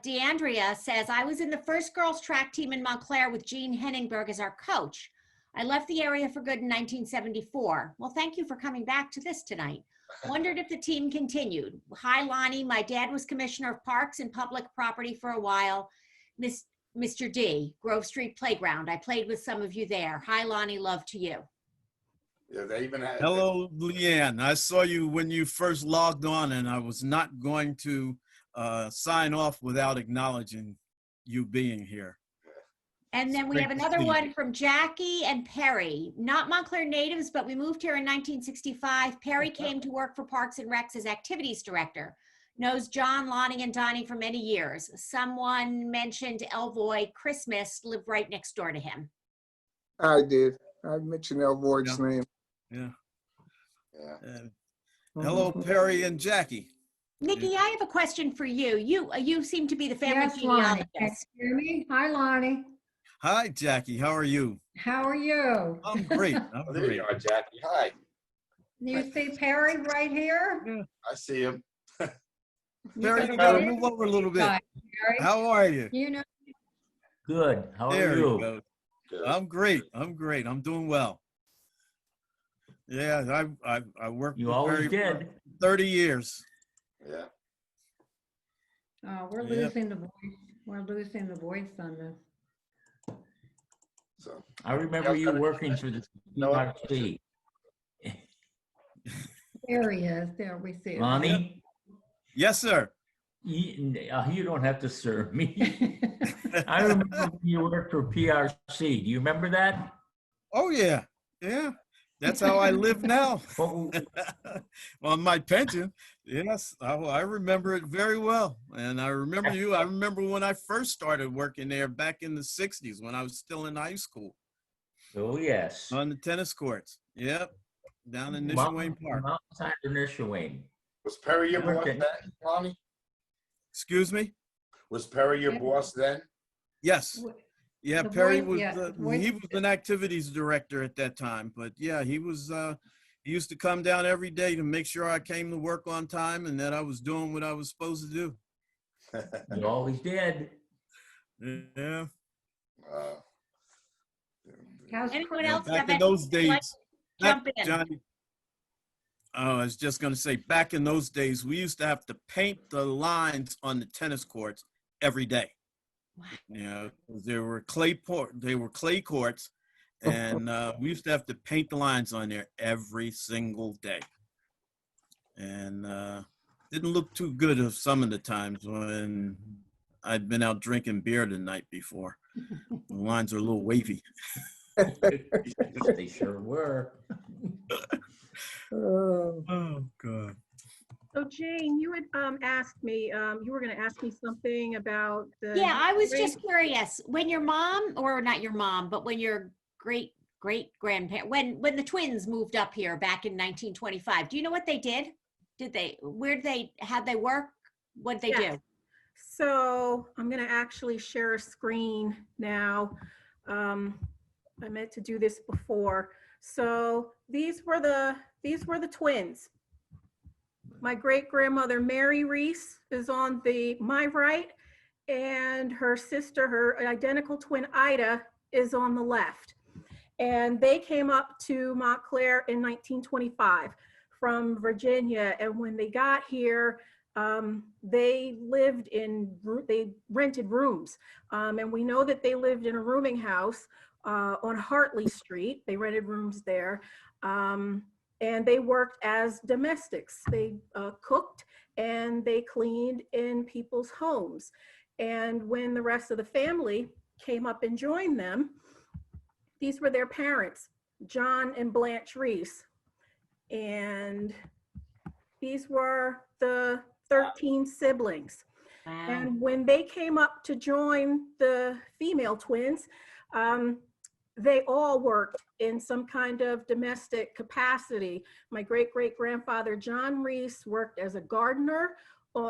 D'Andrea says, I was in the first girls track team in Montclair with Jean Henningberg as our coach. I left the area for good in 1974. Well, thank you for coming back to this tonight. Wondered if the team continued. Hi, Lonnie. My dad was commissioner of parks and public property for a while. Mr. D, Grove Street Playground. I played with some of you there. Hi, Lonnie. Love to you.
Yeah, they even had.
Hello, Leanne. I saw you when you first logged on, and I was not going to sign off without acknowledging you being here.
And then we have another one from Jackie and Perry. Not Montclair natives, but we moved here in 1965. Perry came to work for Parks and Recs as activities director. Knows John, Lonnie, and Donnie for many years. Someone mentioned Elvoy Christmas lived right next door to him.
I did. I mentioned Elvoy's name.
Yeah.
Yeah.
Hello, Perry and Jackie.
Nikki, I have a question for you. You seem to be the family
Yes, Lonnie. Can
genealogist.
you hear me? Hi, Lonnie.
Hi, Jackie. How are you?
How are you?
I'm great. I'm
There
great.
you are, Jackie. Hi.
You see Perry right here?
I see him.
Perry, you gotta move over a little bit.
Hi, Perry.
How are you?
You know,
Good. How
There
are
you
you?
go.
Good.
I'm great. I'm great. I'm doing well. Yeah, I worked
You
with
always
Perry for
did.
30 years.
Yeah.
we're
Yeah.
losing the voice. We're losing the voice on this.
So.
I remember you working for the PRC.
There he is. There we see it.
Lonnie,
Yes, sir.
you don't have to serve me. I remember when you worked for PRC. Do you remember that?
Oh, yeah. Yeah. That's how I live now. On my pension. Yes, I remember it very well. And I remember you. I remember when I first started working there back in the 60s when I was still in high school.
Oh, yes.
On the tennis courts. Yep. Down in Nishwayne Park.
Mount Sinai, Nishwayne.
Was Perry your boss
Okay.
then, Lonnie?
Excuse me?
Was Perry your boss then?
Yes. Yeah,
The
Perry
voice-
was
yeah, the voice-
he was an activities director at that time, but yeah, he was He used to come down every day to make sure I came to work on time and that I was doing what I was supposed to do.
You always did.
Yeah.
How's
Anyone
Yeah,
else
back
have
in
anything
those
they'd like
days,
to jump in?
Johnny. Oh, I was just going to say, back in those days, we used to have to paint the lines on the tennis courts every day. You know, they were clay courts, and we used to have to paint the lines on there every single day. And didn't look too good of some of the times when I'd been out drinking beer the night before. The lines are a little wavy.
They sure were.
Oh, God.
So Jane, you had asked me, you were going to ask me something about the.
Yeah, I was just curious, when your mom, or not your mom, but when your great grandparent, when the twins moved up here back in 1925, do you know what they did? How'd they work? What'd they do?
So I'm going to actually share a screen now. I meant to do this before. So these were the twins. My great grandmother Mary Reese is on my right, and her sister, her identical twin Ida, is on the left. And they came up to Montclair in 1925 from Virginia. And when they got here, they rented rooms. And we know that they lived in a rooming house on Hartley Street. They rented rooms there. And they worked as domestics. They cooked and they cleaned in people's homes. And when the rest of the family came up and joined them, these were their parents, John and Blanche Reese. And these were the 13 siblings.
Wow.
And when they came up to join the female twins, they all worked in some kind of domestic capacity. My great-great-grandfather, John Reese, worked as a gardener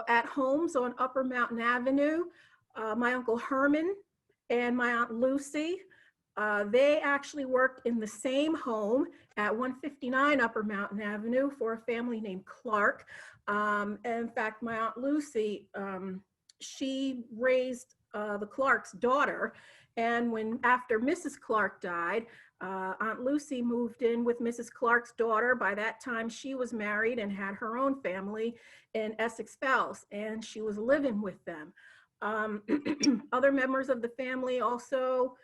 at homes on Upper Mountain Avenue. My Uncle Herman and my Aunt Lucy, they actually worked in the same home at 159 Upper Mountain Avenue for a family named Clark. And in fact, my Aunt Lucy, she raised the Clark's daughter. And after Mrs. Clark died, Aunt Lucy moved in with Mrs. Clark's daughter. By that time, she was married and had her own family in Essex Fells, and she was living with them. Other members of the family also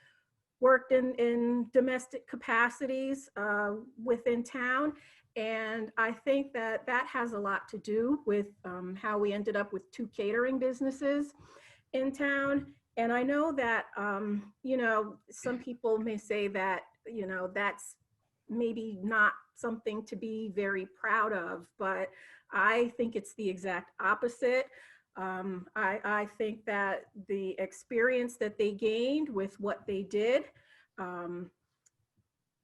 worked in domestic capacities within town. And I think that has a lot to do with how we ended up with 2 catering businesses in town. And I know that, some people may say that, that's maybe not something to be very proud of, but I think it's the exact opposite. I think that the experience that they gained with what they did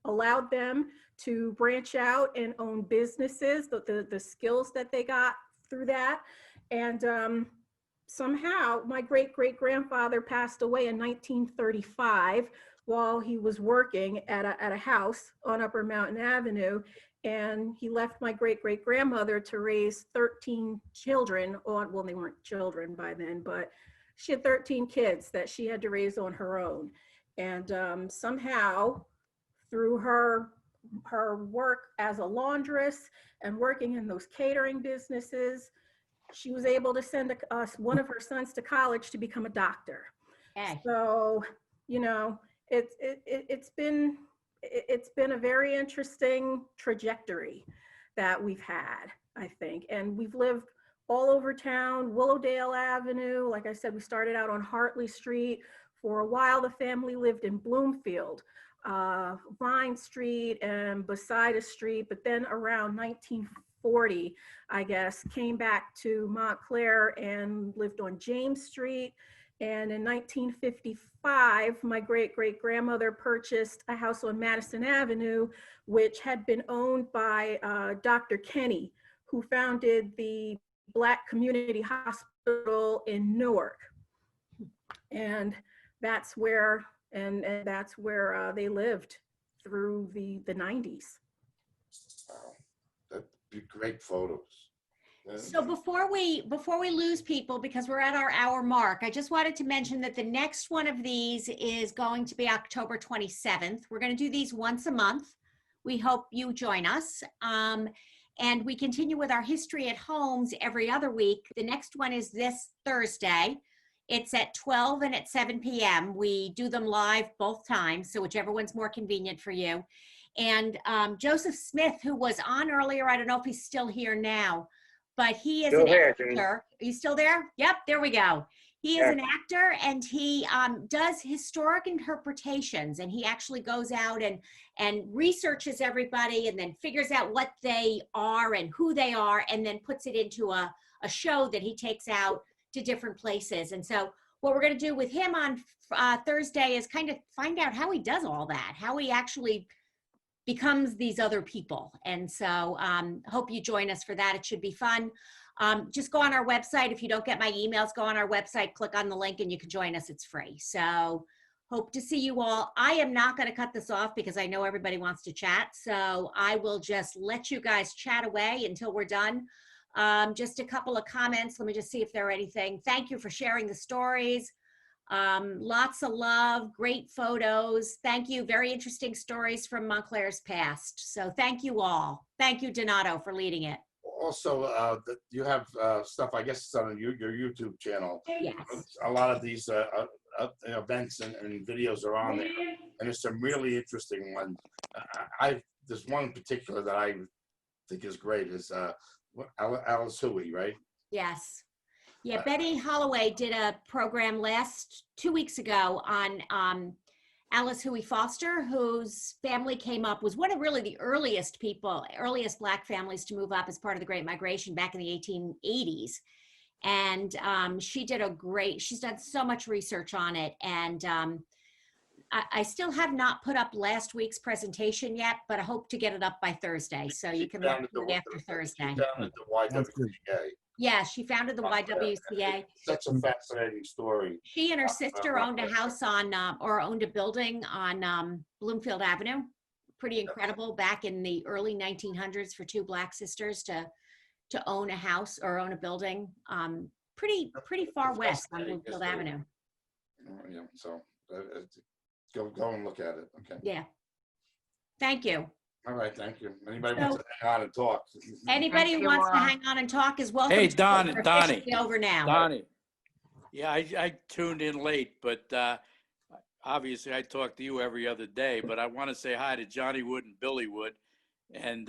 allowed them to branch out and own businesses, the skills that they got through that. And somehow my great-great-grandfather passed away in 1935 while he was working at a house on Upper Mountain Avenue. And he left my great-great-grandmother to raise 13 children well, they weren't children by then, but she had 13 kids that she had to raise on her own. And somehow through her work as a laundress and working in those catering businesses, she was able to send one of her sons to college to become a doctor.
Okay.
So, it's been a very interesting trajectory that we've had, I think. And we've lived all over town, Willowdale Avenue. Like I said, we started out on Hartley Street. For a while, the family lived in Bloomfield, Vine Street and Besida Street. But then around 1940, I guess, came back to Montclair and lived on James Street. And in 1955, my great-great-grandmother purchased a house on Madison Avenue, which had been owned by Dr. Kenny, who founded the Black Community Hospital in Newark. And that's where they lived through the 90s.
great photos.
So before we lose people, because we're at our hour mark, I just wanted to mention that the next one of these is going to be October 27th. We're going to do these once a month. We hope you join us. And we continue with our History at Homes every other week. The next one is this Thursday. It's at 12 and at 7 p.m. We do them live both times, so whichever one's more convenient for you. And Joseph Smith, who was on earlier, I don't know if he's still here now, but he is an actor. Are you still there? Yep, there we go. He is an actor, and he does historic interpretations, and he actually goes out and researches everybody and then figures out what they are and who they are, and then puts it into a show that he takes out to different places. And so what we're going to do with him on Thursday is kind of find out how he does all that, how he actually becomes these other people. And so hope you join us for that. It should be fun. Just go on our website. If you don't get my emails, go on our website, click on the link, and you can join us. It's free. So hope to see you all. I am not going to cut this off because I know everybody wants to chat. So I will just let you guys chat away until we're done. Just a couple of comments. Let me just see if there are anything. Thank you for sharing the stories. Lots of love, great photos. Thank you. Very interesting stories from Montclair's past. So thank you all. Thank you, Donato, for leading it.
Also, you have stuff, I guess, on your YouTube channel.
Yes.
A lot of these events and videos are on there, and there's some really interesting ones. There's one in particular that I think is great. Is Alice Huey, right?
Yes. Yeah, Betty Holloway did a program 2 weeks ago on Alice Huey Foster, whose family came up, was one of really the earliest Black families to move up as part of the Great Migration back in the 1880s. And she's done so much research on it. And I still have not put up last week's presentation yet, but I hope to get it up by Thursday. So you can look at it after Thursday.
She founded the YWCA.
Yeah, she founded the YWCA.
Such a fascinating story.
She and her sister owned a house or owned a building on Bloomfield Avenue. Pretty incredible back in the early 1900s for two Black sisters to own a house or own a building. Pretty far west on Bloomfield Avenue.
Yeah, so go and look at it. Okay.
Yeah. Thank you.
All right, thank you. Anybody wants to hang on and talk?
Anybody who wants to hang on and talk is welcome.
Hey,
to.
Donnie.
Over now.
Donnie. Yeah, I tuned in late, but obviously I talk to you every other day. But I want to say hi to Johnny Wood and Billy Wood, and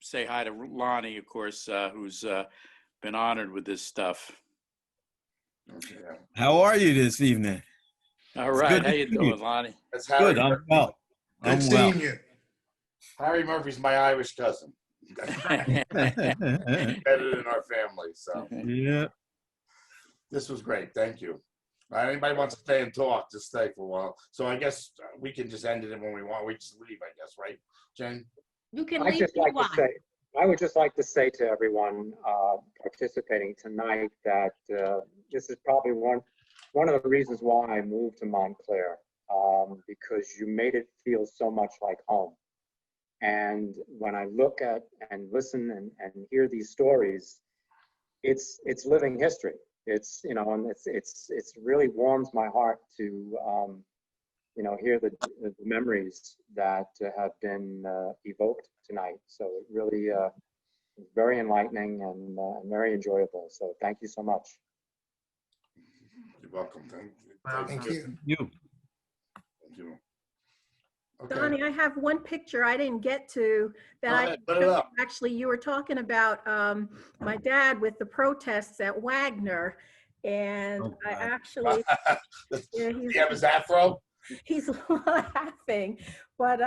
say hi to Lonnie, of course, who's been honored with this stuff.
Okay.
How are you this evening?
All right, how you doing, Lonnie?
That's Harry.
Good. I'm well.
Good seeing you.
Harry Murphy's my Irish cousin. Better than our family. So
yeah.
This was great. Thank you. Anybody wants to stay and talk, just stay for a while. So I guess we can just end it when we want. We just leave, I guess, right, Jen?
You can leave if you want.
I would just like to say to everyone participating tonight that this is probably one of the reasons why I moved to Montclair, because you made it feel so much like home. And when I look at and listen and hear these stories, it's living history. It's, you know, and it's really warms my heart to, you know, hear the memories that have been evoked tonight. So it really is very enlightening and very enjoyable. So thank you so much.
You're welcome. Thank
you.
Thank you. Okay.
Donnie, I have one picture I didn't get to that actually you were talking about my dad with the protests at Wagner, and I actually
You have his afro?
He's laughing, but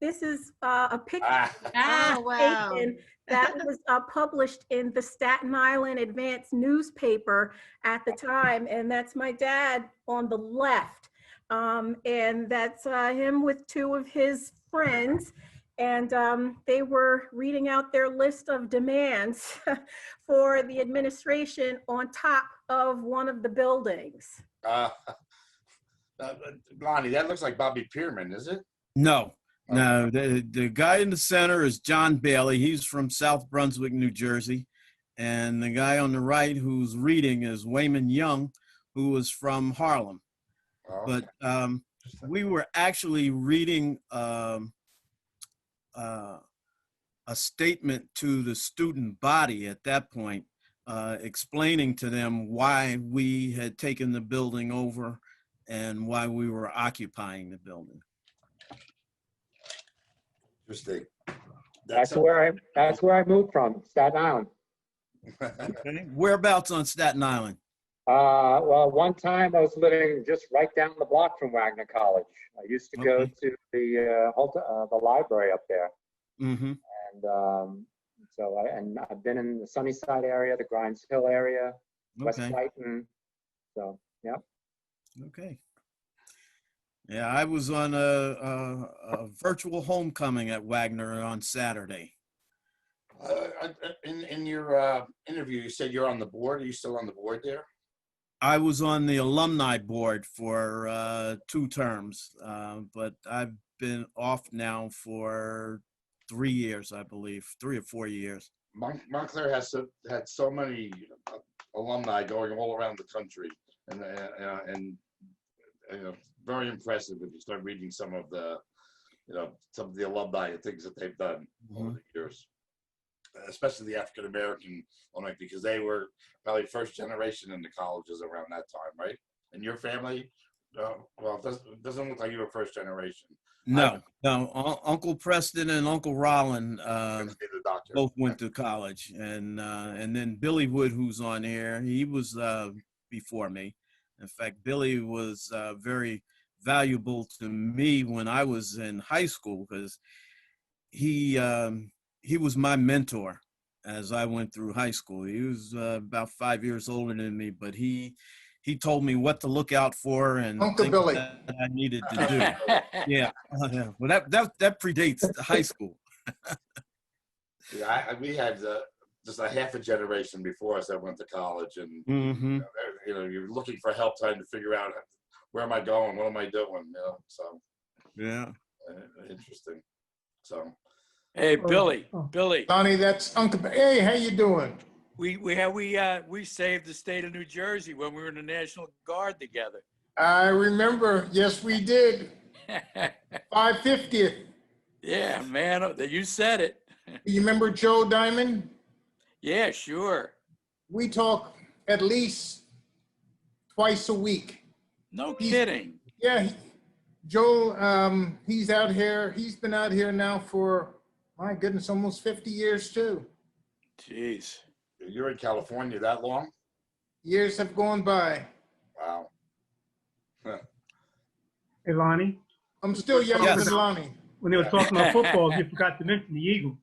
this is a picture taken that was published in the Staten Island Advance newspaper at the time, and that's my dad on the left. And that's him with two of his friends, and they were reading out their list of demands for the administration on top of one of the buildings.
Lonnie, that looks like Bobby Pierman, is it?
No, No, the guy in the center is John Bailey. He's from South Brunswick, New Jersey. And the guy on the right who's reading is Wayman Young, who was from Harlem.
Oh,
But we were actually reading a statement to the student body at that point, explaining to them why we had taken the building over and why we were occupying the building.
interesting.
That's where I moved from, Staten Island.
Okay. Whereabouts on Staten Island?
Well, one time I was living just right down the block from Wagner College. I used to go to the library up there.
Mm-hmm.
And I've been in the Sunnyside area, the Grimes Hill area, West
Okay.
Brighton. So, yeah.
Okay. Yeah, I was on a virtual homecoming at Wagner on Saturday.
In your interview, you said you're on the board. Are you still on the board there?
I was on the alumni board for 2 terms, but I've been off now for 3 years, I believe, 3 or 4 years.
Montclair has had so many alumni going all around the country, and very impressive if you start reading some of the alumni and things that they've done over the years, especially the African American alumni, because they were probably first generation in the colleges around that time, right? And your family, well, it doesn't look like you were first generation.
No. Uncle Preston and Uncle Rollin both went to college, and then Billy Wood, who's on here, he was before me. In fact, Billy was very valuable to me when I was in high school because he was my mentor as I went through high school. He was about 5 years older than me, but he told me what to look out for and
Uncle
things
Billy.
that I needed to do. Yeah. Well, that predates high school.
Yeah, we had just a half a generation before us that went to college, and you're looking for help, trying to figure out where am I going, what am I doing, so
yeah,
interesting. So,
Hey, Billy,
Donnie, that's Uncle. Hey, how you doing?
We saved the state of New Jersey when we were in the National Guard together.
I remember. Yes, we did. 550th.
Yeah, man, you said it.
You remember Joe Diamond?
Yeah, sure.
We talk at least twice a week.
No kidding.
Yeah, Joe, he's out here. He's been out here now for, my goodness, almost 50 years too.
Jeez.
You're in California that long?
Years have gone by.
Wow.
Hey, Lonnie.
I'm still younger than Lonnie.
When they were talking about football, you forgot to mention the Eagles.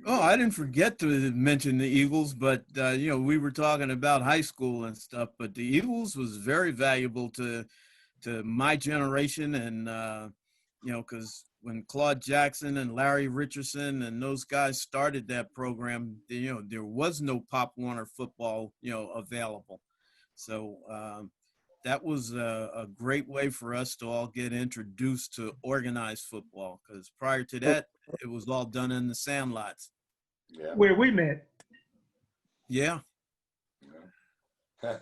Oh, I didn't forget to mention the Eagles, but we were talking about high school and stuff. But the Eagles was very valuable to my generation, and because when Claude Jackson and Larry Richardson and those guys started that program, there was no Pop Warner football, available. So that was a great way for us to all get introduced to organized football, because prior to that, it was all done in the sandlots.
Yeah.
Where we met.
Yeah.
So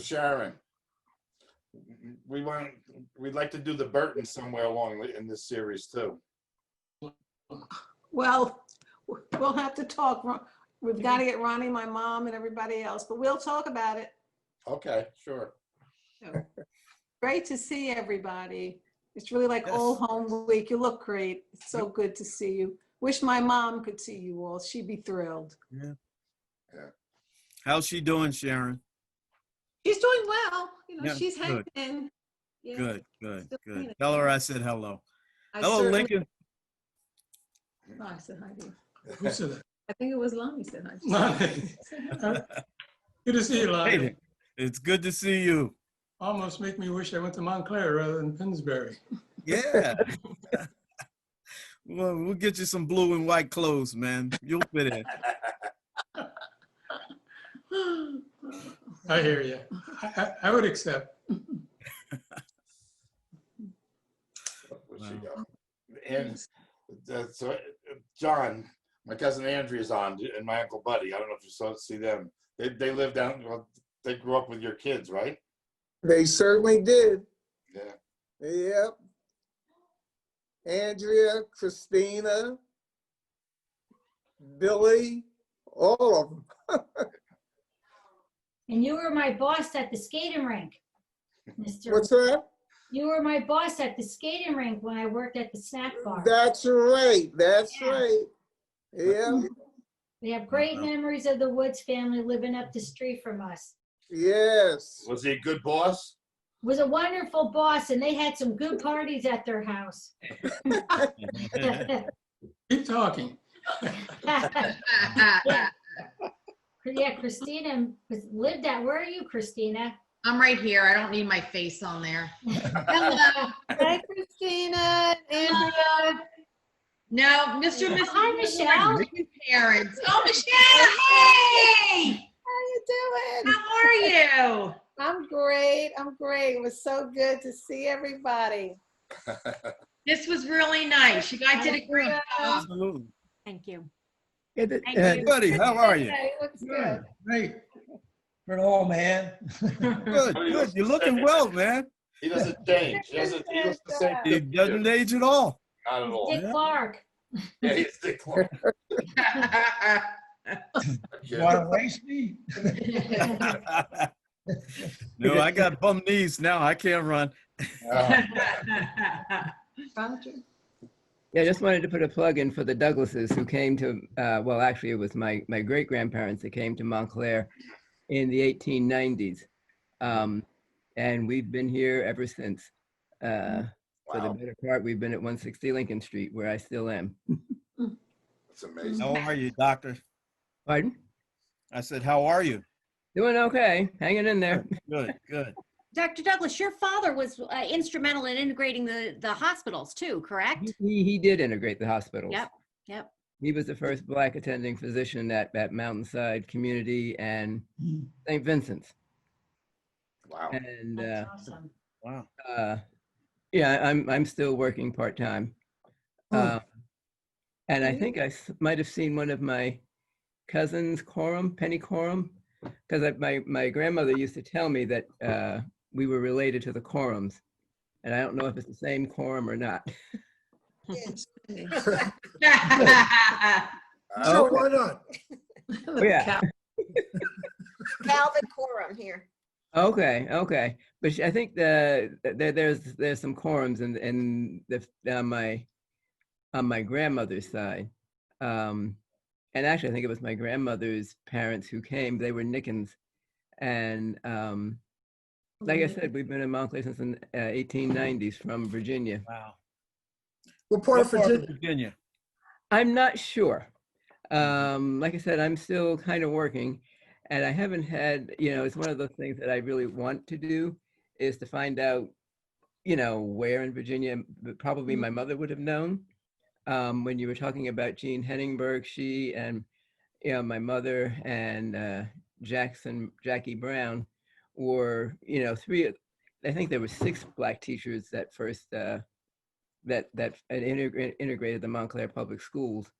Sharon, we'd like to do the Burton somewhere along in this series too.
Well, we'll have to talk. We've got to get Ronnie, my mom, and everybody else, but we'll talk about it.
Okay, sure.
So, great to see everybody. It's really like old home week. You look great. It's so good to see you. Wish my mom could see you all. She'd be thrilled.
Yeah. How's she doing, Sharon?
She's doing well.
Yeah,
she's hanging
good.
in. Yeah.
Good.
Still
Tell her I said hello.
I
Hello,
certainly-
Lincoln.
No, I said hi to you.
Who said that?
I think it was Lonnie said hi.
Lonnie. Good to see you, Lonnie.
Hey, it's good to see you.
Almost make me wish I went to Montclair rather than Finsbury.
Yeah. Well, we'll get you some blue and white clothes, man. You'll fit in.
I hear you. I would accept.
And so, John, my cousin Andrea's on, and my uncle Buddy. I don't know if you see them. They live down. Well, they grew up with your kids, right?
They certainly did.
Yeah.
Yep. Andrea, Christina, Billy, all of them.
And you were my boss at the skating rink, Mr.
What's that?
You were my boss at the skating rink when I worked at the snack bar.
That's right. That's
Yeah.
right. Yeah.
We have great memories of the Woods family living up the street from us.
Yes.
Was he a good boss?
Was a wonderful boss, and they had some good parties at their house.
Keep talking.
Yeah, Christina lived at, where are you, Christina?
I'm right here. I don't need my face on there.
Hello. Hi, Christina, Andrea.
No, Mr. and Mrs.
Hi, Michelle.
Parents. Oh, Michelle, hey!
How you doing?
How are you?
I'm great. I'm great. It was so good to see everybody.
This was really nice. You guys did a great job.
Absolutely.
Thank you.
Thank
you.
Buddy, how are you?
It looks good.
Great. For an old man.
Good, good. You're looking well, man.
He doesn't change. He looks the same.
He doesn't age at all.
Not at all.
Dick Clark.
Yeah, he's Dick Clark.
You want to waste me?
No, I got bum knees now. I can't run.
Yeah, I just wanted to put a plug in for the Douglases who came to, well, actually, it was my great-grandparents that came to Montclair in the 1890s. And we've been here ever since. For the better part, we've been at 160 Lincoln Street, where I still am.
That's amazing.
How are you, doctor?
Pardon?
I said, how are you?
Doing okay, hanging in there.
Good, good.
Dr. Douglas, your father was instrumental in integrating the hospitals too, correct?
He did integrate the hospitals.
Yep, yep.
He was the first Black attending physician at Mountainside Community and St. Vincent's.
Wow.
And
Awesome.
Wow.
yeah, I'm still working part-time. And I think I might have seen one of my cousins, Penny Coram, because my grandmother used to tell me that we were related to the Corums. And I don't know if it's the same Coram or not.
Sure, why not?
Yeah.
Calvin Coram here.
Okay, okay, but I think there's some Corums in on my grandmother's side, and actually I think it was my grandmother's parents who came. They were Nickens, and like I said, we've been in Montclair since the 1890s from Virginia.
Wow.
What part of Virginia?
I'm not sure. Like I said, I'm still kind of working. And I haven't had, it's one of those things that I really want to do is to find out, where in Virginia, probably my mother would have known. When you were talking about Jean Henningberg, she and, my mother and Jackie Brown were, I think there were 6 Black teachers that first, that integrated the Montclair Public Schools.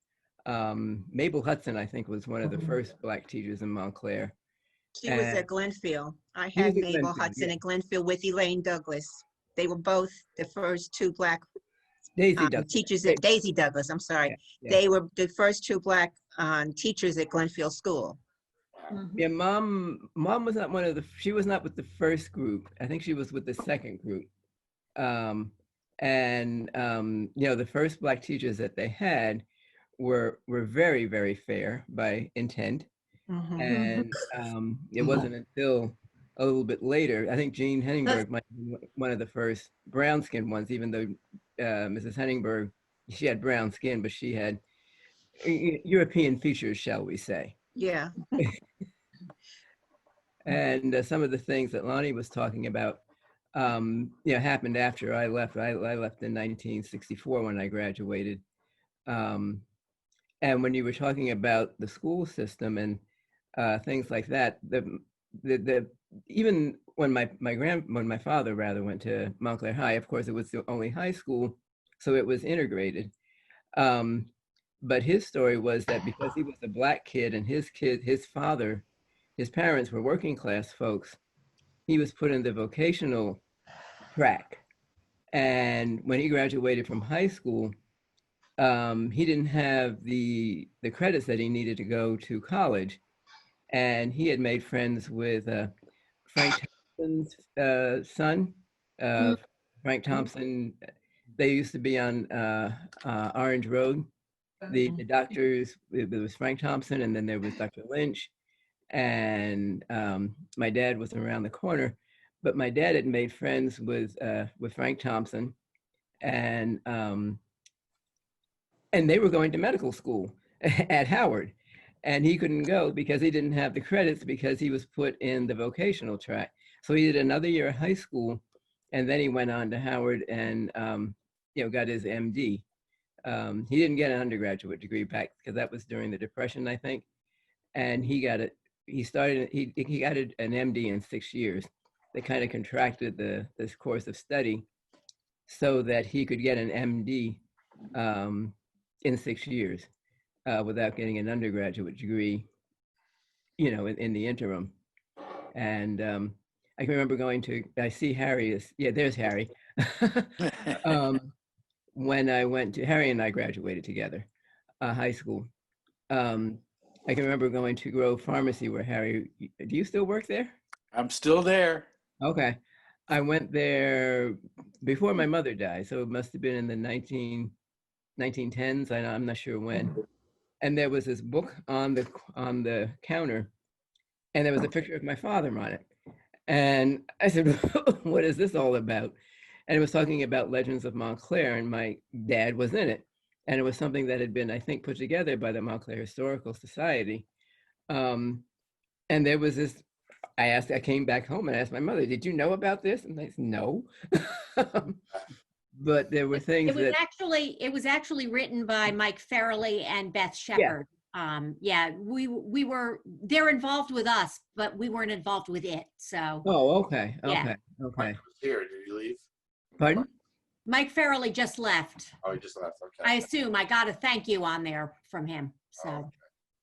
Mabel Hudson, I think, was one of the first Black teachers in Montclair.
She was at Glenfield. I had Mabel Hudson at Glenfield with Elaine Douglas. They were both the first 2 Black teachers at Daisy Douglas. I'm sorry.
Yeah.
They were the first 2 Black teachers at Glenfield School.
Yeah, mom was not she was not with the first group. I think she was with the second group. The first Black teachers that they had were very, very fair by intent. And it wasn't until a little bit later, I think Jean Henningberg might be one of the first brown-skinned ones, even though Mrs. Henningberg, she had brown skin, but she had European features, shall we say.
Yeah.
And some of the things that Lonnie was talking about, happened after I left. I left in 1964 when I graduated. And when you were talking about the school system and things like that, even when my father rather went to Montclair High, of course it was the only high school So it was integrated. But his story was that because he was a Black kid and his parents were working class folks, he was put in the vocational track. And when he graduated from high school, he didn't have the credits that he needed to go to college. And he had made friends with Frank Thompson's son. Frank Thompson, they used to be on Orange Road. The doctors, there was Frank Thompson, and then there was Dr. Lynch. And my dad was around the corner, but my dad had made friends with Frank Thompson, and they were going to medical school at Howard, and he couldn't go because he didn't have the credits because he was put in the vocational track. So he did another year of high school, and then he went on to Howard and got his MD. He didn't get an undergraduate degree back because that was during the Depression, I think, and he got it. He got an MD in 6 years. They kind of contracted this course of study so that he could get an MD in 6 years without getting an undergraduate degree, in the interim. And I can remember I see Harry there's Harry. When I went to, Harry and I graduated together, high school. I can remember going to Grove Pharmacy where Harry, do you still work there?
I'm still there.
Okay. I went there before my mother died, so it must have been in the 1910s. I'm not sure when. And there was this book on the counter, and there was a picture of my father on it. And I said, what is this all about? And it was talking about Legends of Montclair, and my dad was in it. And it was something that had been, I think, put together by the Montclair Historical Society. And there was this, I came back home and asked my mother, did you know about this? And they said, no. But there were things
it was actually written by Mike Farrelly and Beth Shepard. They're involved with us, but we weren't involved with it. So.
Oh, okay.
Yeah.
Okay.
Here, did you leave?
Pardon?
Mike Farrelly just left.
Oh, he just left. Okay.
I assume I got a thank you on there from him. So.
Okay.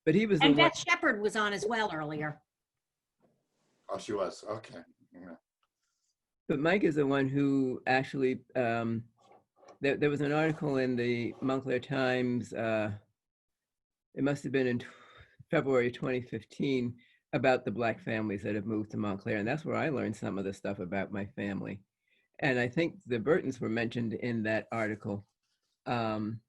But he was.
And Beth Shepard was on as well earlier.
Oh, she was. Okay. Yeah.
But Mike is the one who actually. There was an article in the Montclair Times. It must have been in February 2015 about the Black families that have moved to Montclair, and that's where I learned some of the stuff about my family. And I think the Burtons were mentioned in that article. I'm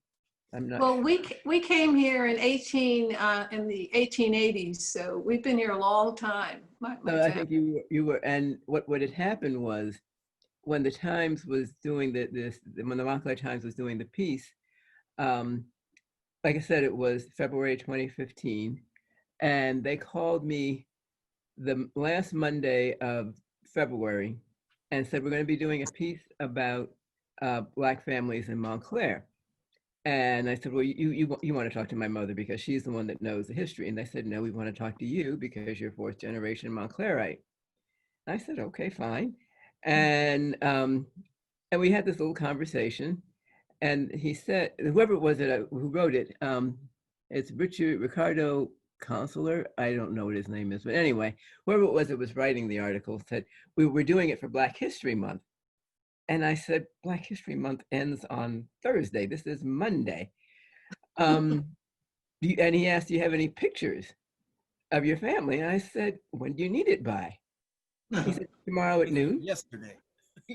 not.
Well, we came here in the 1880s, so we've been here a long time.
No, I think you were. And what had happened was when the Times was doing when the Montclair Times was doing the piece, like I said, it was February 2015, and they called me the last Monday of February and said, we're going to be doing a piece about Black families in Montclair. And I said, well, you want to talk to my mother because she's the one that knows the history. And they said, no, we want to talk to you because you're fourth generation Montclairite. I said, okay, fine. And we had this little conversation. And he said, whoever it was who wrote it, it's Ricardo Consular. I don't know what his name is, but anyway, whoever it was that was writing the article said, we were doing it for Black History Month. And I said, Black History Month ends on Thursday. This is Monday. And he asked, do you have any pictures of your family? And I said, when do you need it by? He said, tomorrow at noon.
Yesterday.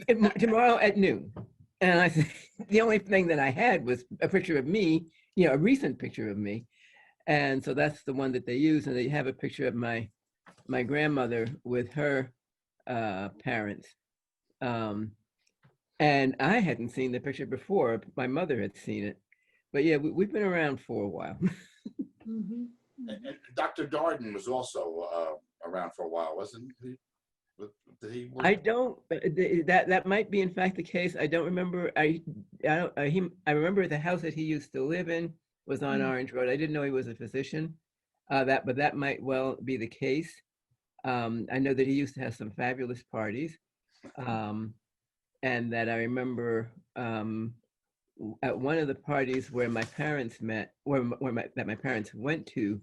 Tomorrow at noon. And I said, the only thing that I had was a picture of me, a recent picture of me. And so that's the one that they use. And they have a picture of my grandmother with her parents. And I hadn't seen the picture before. My mother had seen it. But yeah, we've been around for a while.
Mm-hmm.
And Dr. Darden was also around for a while, wasn't he? Did he work?
I don't. That might be in fact the case. I don't remember. I remember the house that he used to live in was on Orange Road. I didn't know he was a physician. But that might well be the case. I know that he used to have some fabulous parties, and that I remember at one of the parties where my parents met, that my parents went to,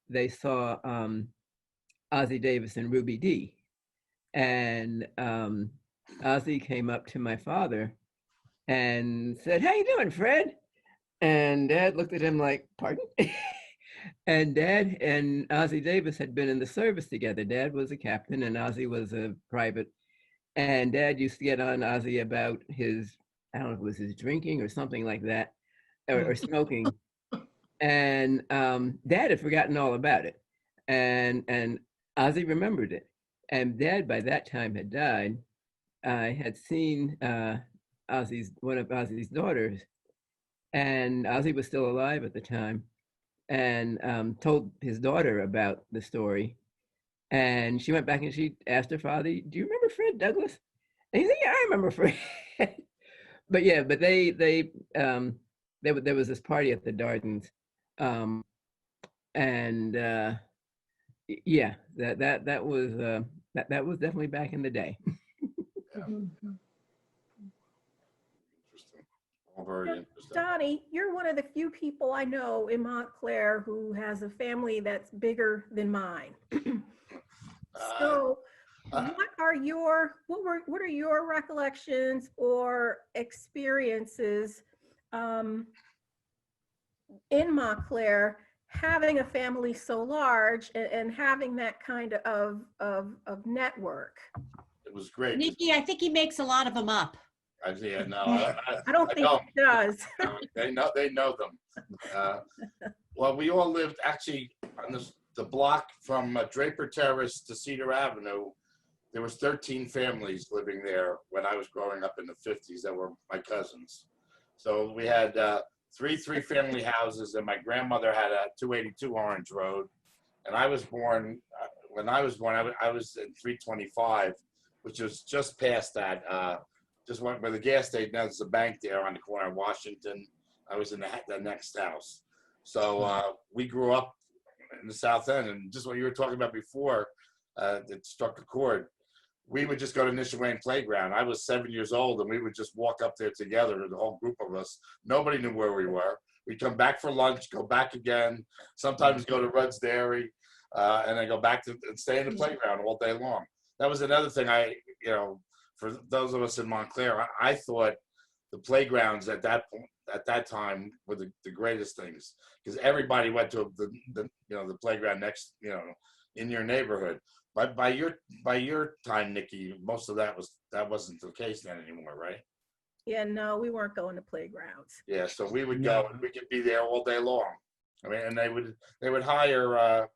they saw Ozzie Davis and Ruby Dee. And Ozzie came up to my father and said, "How you doing, Fred?" And Dad looked at him like, "Pardon?" And Dad and Ozzie Davis had been in the service together. Dad was a captain and Ozzie was a private. And Dad used to get on Ozzie about his, I don't know if it was his drinking or something like that, or smoking. And Dad had forgotten all about it. And Ozzie remembered it. And Dad by that time had died. I had seen one of Ozzie's daughters, and Ozzie was still alive at the time, and told his daughter about the story. And she went back and she asked her father, "Do you remember Fred Douglas?" And he said, "Yeah, I remember Fred." But yeah, but there was this party at the Dardens, and yeah, that was definitely back in the day.
Very interesting.
Donnie, you're one of the few people I know in Montclair who has a family that's bigger than mine. So what are your recollections or experiences in Montclair having a family so large and having that kind of network?
It was great.
Nikki, I think he makes a lot of them up.
I
don't think he does.
They know them. Well, we all lived actually on the block from Draper Terrace to Cedar Avenue. There was 13 families living there when I was growing up in the 50s that were my cousins. So we had three family houses, and my grandmother had a 282 Orange Road. And I was born, when I was born, I was in 325, which was just past that. Just went where the gas station, now there's a bank there on the corner of Washington. I was in the next house. So we grew up in the South End, and just what you were talking about before, it struck a chord. We would just go to Nishawayne Playground. I was 7 years old, and we would just walk up there together, the whole group of us. Nobody knew where we were. We'd come back for lunch, go back again, sometimes go to Rudd's Dairy, and then go back and stay in the playground all day long. That was another thing for those of us in Montclair, I thought the playgrounds at that time were the greatest things, because everybody went to the playground next, in your neighborhood. But by your time, Nikki, most of that wasn't the case then anymore, right?
Yeah, no, we weren't going to playgrounds.
Yeah, so we would go and we could be there all day long. I mean, and they would hire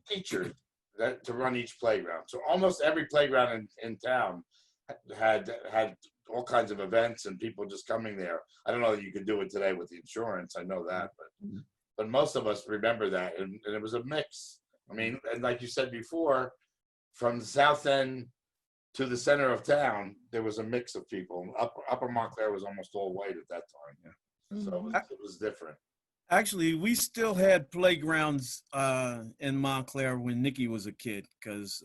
teachers to run each playground. So almost every playground in town had all kinds of events and people just coming there. I don't know that you could do it today with the insurance. I know that, but most of us remember that, and it was a mix. I mean, and like you said before, from the South End to the center of town, there was a mix of people. Upper Montclair was almost all white at that time. Yeah. So it was different.
Actually, we still had playgrounds in Montclair when Nikki was a kid, because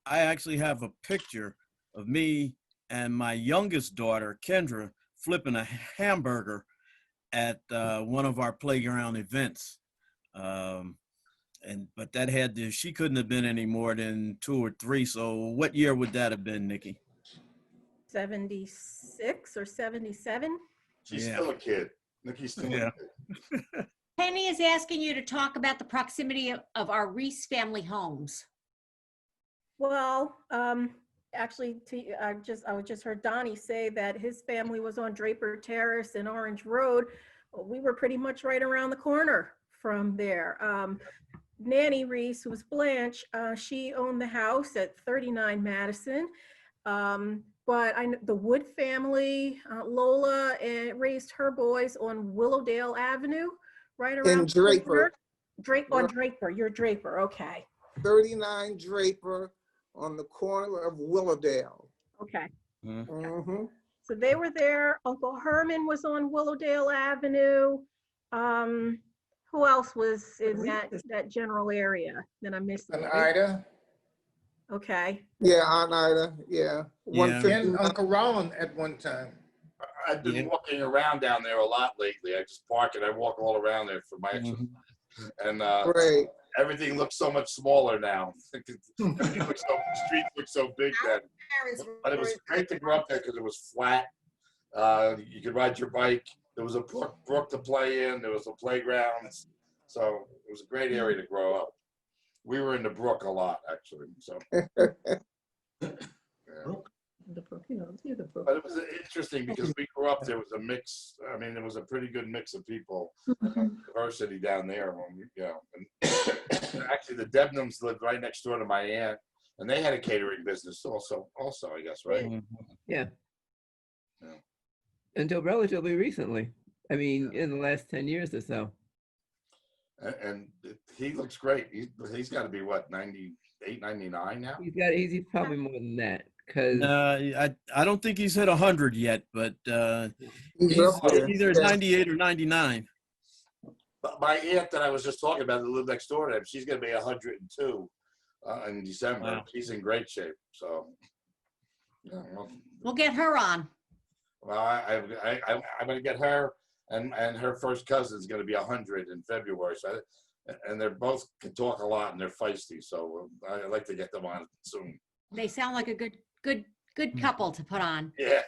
I actually have a picture of me and my youngest daughter, Kendra, flipping a hamburger at one of our playground events. But that she couldn't have been any more than 2 or 3. So what year would that have been, Nikki?
76 or 77.
She's still a kid. Nikki's still a kid.
Penny is asking you to talk about the proximity of our Reese family homes.
Well, actually, I just heard Donnie say that his family was on Draper Terrace and Orange Road. We were pretty much right around the corner from there. Nanny Reese, who was Blanche, she owned the house at 39 Madison. But the Wood family, Lola, raised her boys on Willowdale Avenue, right around
in Draper.
On Draper, you're Draper, okay.
39 Draper on the corner of Willowdale.
Okay.
Mm-hmm.
So they were there. Uncle Herman was on Willowdale Avenue. Who else was in that general area that I missed?
And Ida.
Okay.
Yeah, Aunt Ida. Yeah.
And Uncle Roland at one time.
I've been walking around down there a lot lately. I just park and I walk all around there for my exercise. And
Great.
everything looks so much smaller now. Everything looks so, the streets look so big then. But it was great to grow up there because it was flat. You could ride your bike. There was a brook to play in. There was a playground. So it was a great area to grow up. We were in the brook a lot, actually. So.
The brook, you know, near the brook.
But it was interesting because we grew up, there was a mix. I mean, there was a pretty good mix of people, diversity down there. And actually the Debnams lived right next door to my aunt, and they had a catering business also, I guess, right?
Yeah. Until relatively recently. I mean, in the last 10 years or so.
And he looks great. He's got to be what, 98, 99 now?
He's probably more than that. Cause
I don't think he's hit 100 yet, but he's either 98 or 99.
But my aunt that I was just talking about that lived next door to him, she's going to be 102 in December. Wow. She's in great shape. So
we'll get her on.
Well, I'm going to get her, and her first cousin is going to be 100 in February. So, and they're both can talk a lot and they're feisty. So I'd like to get them on soon.
They sound like a good couple to put on.
Yeah.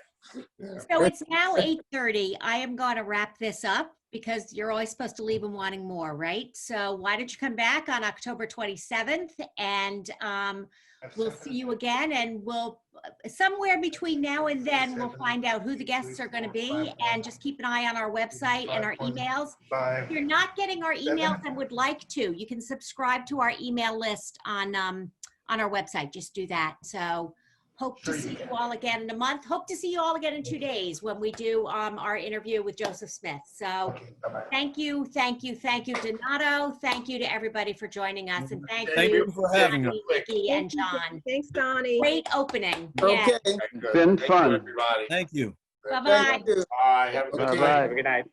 So it's now 8:30. I am going to wrap this up because you're always supposed to leave them wanting more, right? So why don't you come back on October 27th and we'll see you again, and we'll somewhere between now and then we'll find out who the guests are going to be, and just keep an eye on our website and our emails. If you're not getting our emails and would like to, you can subscribe to our email list on our website. Just do that. So hope to see you all again in a month. Hope to see you all again in 2 days when we do our interview with Joseph Smith. So thank you, Donato. Thank you to everybody for joining us, and thank you
for having us,
Nikki and John.
Thanks, Donnie.
Great opening.
Okay.
Yeah.
Been fun.
Everybody.
Thank you.
Bye-bye.
Bye. Have a good
Bye-bye.
night.
Good night.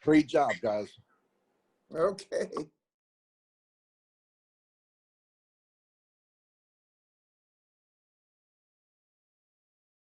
Great job, guys.
Okay.